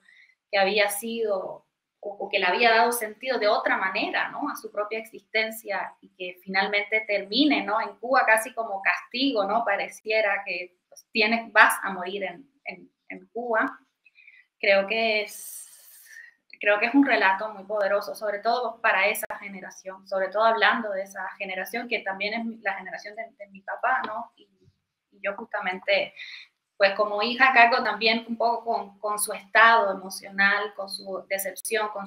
S1: que había sido o que le había dado sentido de otra manera, ¿no? A su propia existencia, y que finalmente termine, ¿no? En Cuba casi como castigo, ¿no? Pareciera que pues, vas a morir en Cuba. Creo que es un relato muy poderoso, sobre todo para esa generación, sobre todo hablando de esa generación que también es la generación de mi papá, ¿no? Y yo justamente, pues como hija, cargo también un poco con su estado emocional, con su decepción, con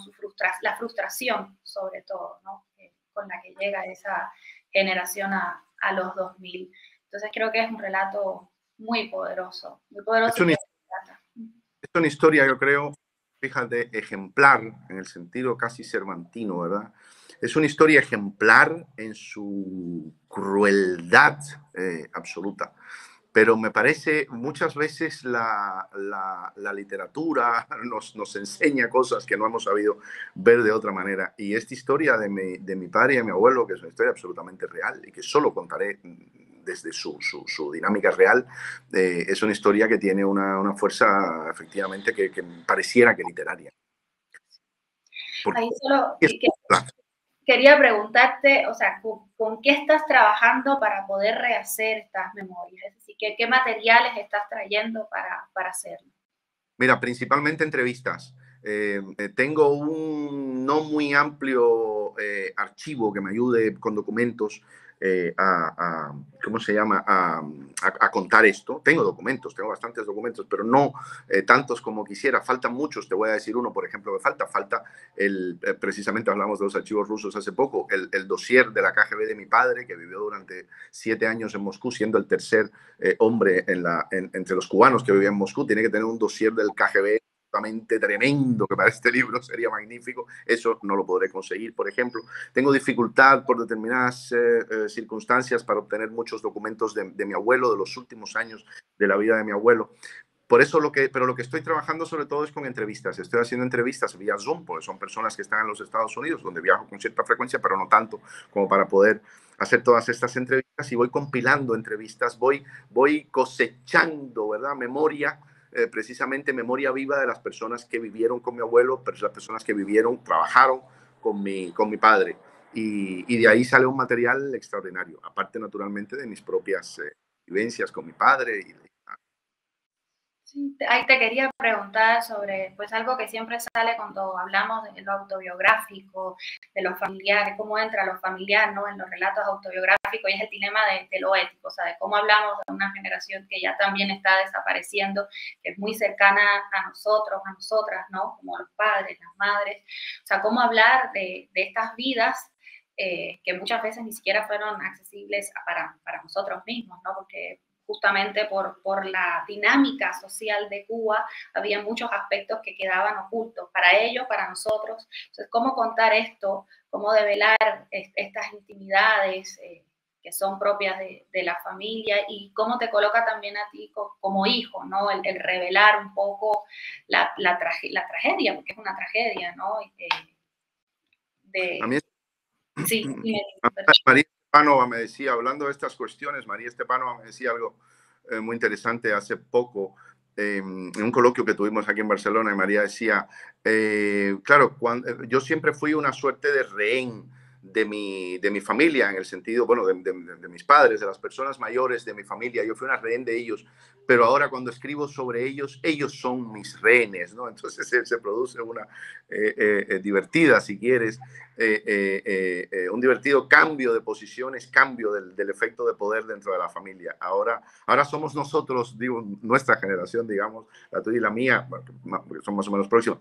S1: la frustración sobre todo, ¿no? con la que llega esa generación a los 2000. Entonces creo que es un relato muy poderoso
S2: Es
S1: y
S2: una,
S1: que
S2: es una historia, yo creo, fíjate, ejemplar, en el sentido casi cervantino, ¿verdad? Es una historia ejemplar en su crueldad absoluta. Pero me parece muchas veces la literatura nos enseña cosas que no hemos sabido ver de otra manera. Y esta historia de mi padre y de mi abuelo, que es una historia absolutamente real y que solo contaré desde su dinámica real, es una historia que tiene una fuerza efectivamente que pareciera que literaria. Porque
S1: ahí solo
S2: es,
S1: quería preguntarte, o sea, ¿con qué estás trabajando para poder rehacer estas memorias? Es decir, ¿qué materiales estás trayendo para hacerlo?
S2: mira, principalmente entrevistas. Tengo un no muy amplio archivo que me ayude con documentos ¿cómo se llama? A contar esto. Tengo documentos, tengo bastantes documentos, pero no tantos como quisiera. Faltan muchos, te voy a decir uno, por ejemplo, me falta precisamente hablamos de los archivos rusos hace poco, el dossier de la KGB de mi padre, que vivió durante 7 años en Moscú, siendo el tercer hombre entre los cubanos que vivían en Moscú. Tiene que tener un dossier del KGB tremendo, que para este libro sería magnífico. Eso no lo podré conseguir, por ejemplo. Tengo dificultad por determinadas circunstancias para obtener muchos documentos de mi abuelo, de los últimos años de la vida de mi abuelo. Por eso pero lo que estoy trabajando sobre todo es con entrevistas. Estoy haciendo entrevistas vía Zoom, porque son personas que están en los Estados Unidos, donde viajo con cierta frecuencia, pero no tanto como para poder hacer todas estas entrevistas, y voy compilando entrevistas, voy cosechando, ¿verdad? Memoria, precisamente memoria viva de las personas que vivieron con mi abuelo, las personas que vivieron, trabajaron con mi padre. Y de ahí sale un material extraordinario, aparte naturalmente de mis propias vivencias con mi padre.
S1: Sí, ahí te quería preguntar sobre pues algo que siempre sale cuando hablamos de lo autobiográfico, de lo familiar, cómo entra lo familiar, ¿no? En los relatos autobiográficos, y es el dilema de lo ético, o sea, de cómo hablamos de una generación que ya también está desapareciendo, que es muy cercana a nosotros, a nosotras, ¿no? Como los padres, las madres, o sea, cómo hablar de estas vidas que muchas veces ni siquiera fueron accesibles para nosotros mismos, ¿no? Porque justamente por la dinámica social de Cuba, había muchos aspectos que quedaban ocultos para ellos, para nosotros. Entonces, ¿cómo contar esto? ¿Cómo develar estas intimidades que son propias de la familia? Y cómo te coloca también a ti como hijo, ¿no? El revelar un poco la tragedia, porque es una tragedia, ¿no?
S2: A mí
S1: Sí, dime.
S2: María Estepanova me decía, hablando de estas cuestiones, María Estepanova me decía algo muy interesante hace poco, en un coloquio que tuvimos aquí en Barcelona, y María decía, claro, yo siempre fui una suerte de rehén de mi familia, en el sentido, bueno, de mis padres, de las personas mayores de mi familia. Yo fui una rehén de ellos, pero ahora cuando escribo sobre ellos, ellos son mis rehenes, ¿no? Entonces se produce una divertida, si quieres, un divertido cambio de posiciones, cambio del efecto de poder dentro de la familia. Ahora somos nosotros, digo, nuestra generación, digamos, la tuya y la mía, porque son más o menos próximos,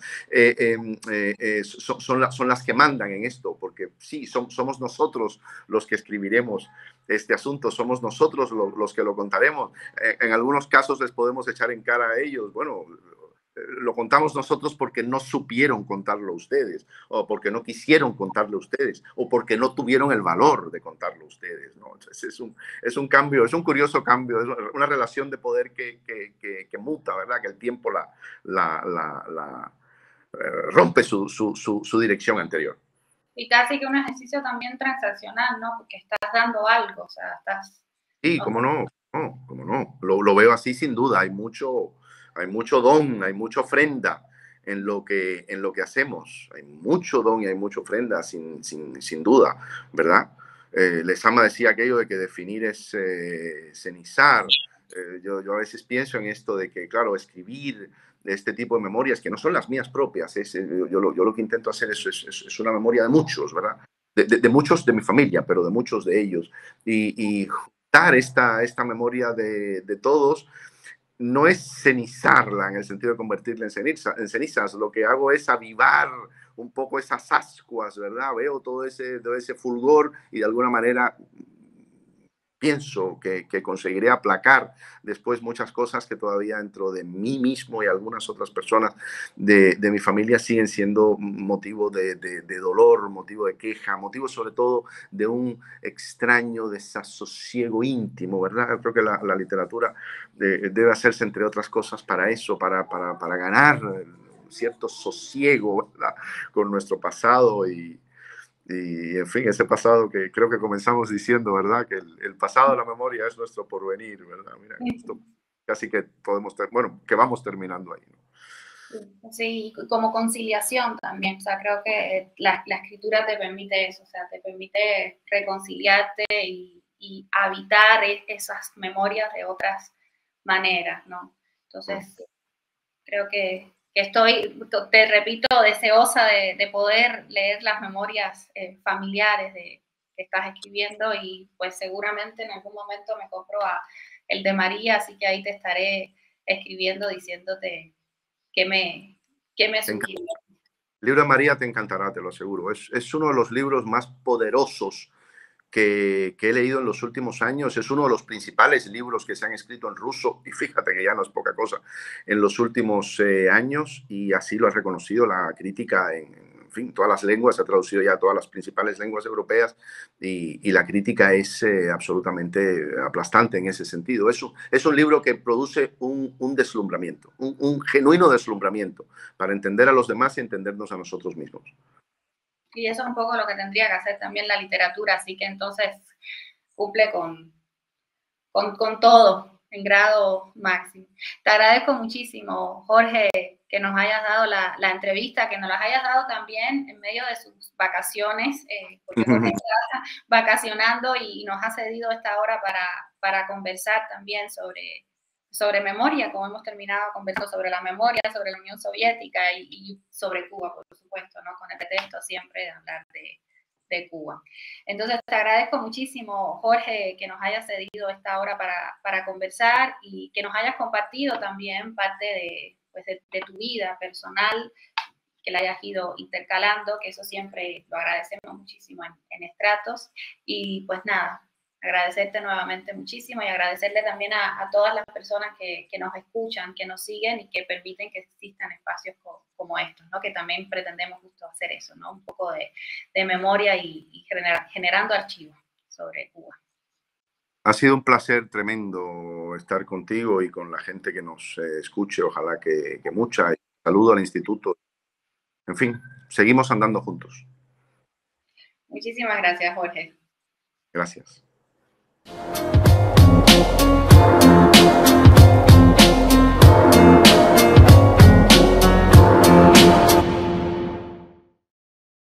S2: son las que mandan en esto, porque sí, somos nosotros los que escribiremos este asunto, somos nosotros los que lo contaremos. En algunos casos les podemos echar en cara a ellos, bueno, lo contamos nosotros porque no supieron contarlo ustedes, o porque no quisieron contarlo ustedes, o porque no tuvieron el valor de contarlo ustedes, ¿no? Entonces es un cambio, es un curioso cambio, es una relación de poder que muta, ¿verdad? Que el tiempo rompe su dirección anterior.
S1: Y casi que un ejercicio también transaccional, ¿no? Porque estás dando algo, o sea, estás...
S2: Sí,
S1: ¿no?
S2: cómo no, cómo no. Lo veo así sin duda. Hay mucho don, hay mucha ofrenda en lo que hacemos. Hay mucho don y hay mucha ofrenda, sin duda, ¿verdad? Lezama decía aquello de que definir es cenizar. Yo a veces pienso en esto de que, claro, escribir este tipo de memorias, que no son las mías propias, yo lo que intento hacer es una memoria de muchos, ¿verdad? De muchos de mi familia, pero de muchos de ellos. Y juntar esta memoria de todos no es cenizarla en el sentido de convertirla en cenizas. Lo que hago es avivar un poco esas ascuas, ¿verdad? Veo todo ese fulgor y de alguna manera pienso que conseguiré aplacar después muchas cosas que todavía dentro de mí mismo y algunas otras personas de mi familia siguen siendo motivo de dolor, motivo de queja, motivo sobre todo de un extraño desasosiego íntimo, ¿verdad? Creo que la literatura debe hacerse, entre otras cosas, para eso, para ganar cierto sosiego, ¿verdad? Con nuestro pasado y, en fin, ese pasado que creo que comenzamos diciendo, ¿verdad? Que el pasado de la memoria es nuestro porvenir, ¿verdad? Mira, esto casi que podemos, bueno, que vamos terminando ahí, ¿no?
S1: Sí, como conciliación también, o sea, creo que la escritura te permite eso, o sea, te permite reconciliarte y habitar esas memorias de otras maneras, ¿no? Entonces, creo que estoy, te repito, deseosa de poder leer las memorias familiares que estás escribiendo y pues seguramente en algún momento me compro el de María, así que ahí te estaré escribiendo diciéndote qué me sugirió.
S2: El libro de María te encantará, te lo aseguro. Es uno de los libros más poderosos que he leído en los últimos años. Es uno de los principales libros que se han escrito en ruso, y fíjate que ya no es poca cosa, en los últimos años, y así lo ha reconocido la crítica en fin, todas las lenguas, se ha traducido ya a todas las principales lenguas europeas, y la crítica es absolutamente aplastante en ese sentido. Es un libro que produce un deslumbramiento, un genuino deslumbramiento para entender a los demás y entendernos a nosotros mismos.
S1: Y eso es un poco lo que tendría que hacer también la literatura, así que entonces cumple con todo en grado máximo. Te agradezco muchísimo, Jorge, que nos hayas dado la entrevista, que nos las hayas dado también en medio de sus vacaciones, porque Jorge está vacacionando y nos ha cedido esta hora para conversar también sobre memoria, como hemos terminado conversando sobre la memoria, sobre la Unión Soviética y sobre Cuba, por supuesto, ¿no? Con el pretexto siempre de hablar de Cuba. Entonces, te agradezco muchísimo, Jorge, que nos hayas cedido esta hora para conversar y que nos hayas compartido también parte de tu vida personal, que la hayas ido intercalando, que eso siempre lo agradecemos muchísimo en Estratos. Y pues nada, agradecerte nuevamente muchísimo y agradecerle también a todas las personas que nos escuchan, que nos siguen y que permiten que existan espacios como estos, ¿no? Que también pretendemos justo hacer eso, ¿no? Un poco de memoria y generando archivos sobre Cuba.
S2: Ha sido un placer tremendo estar contigo y con la gente que nos escuche, ojalá que mucha. Saludo al instituto. En fin, seguimos andando juntos.
S1: Muchísimas gracias, Jorge.
S2: Gracias.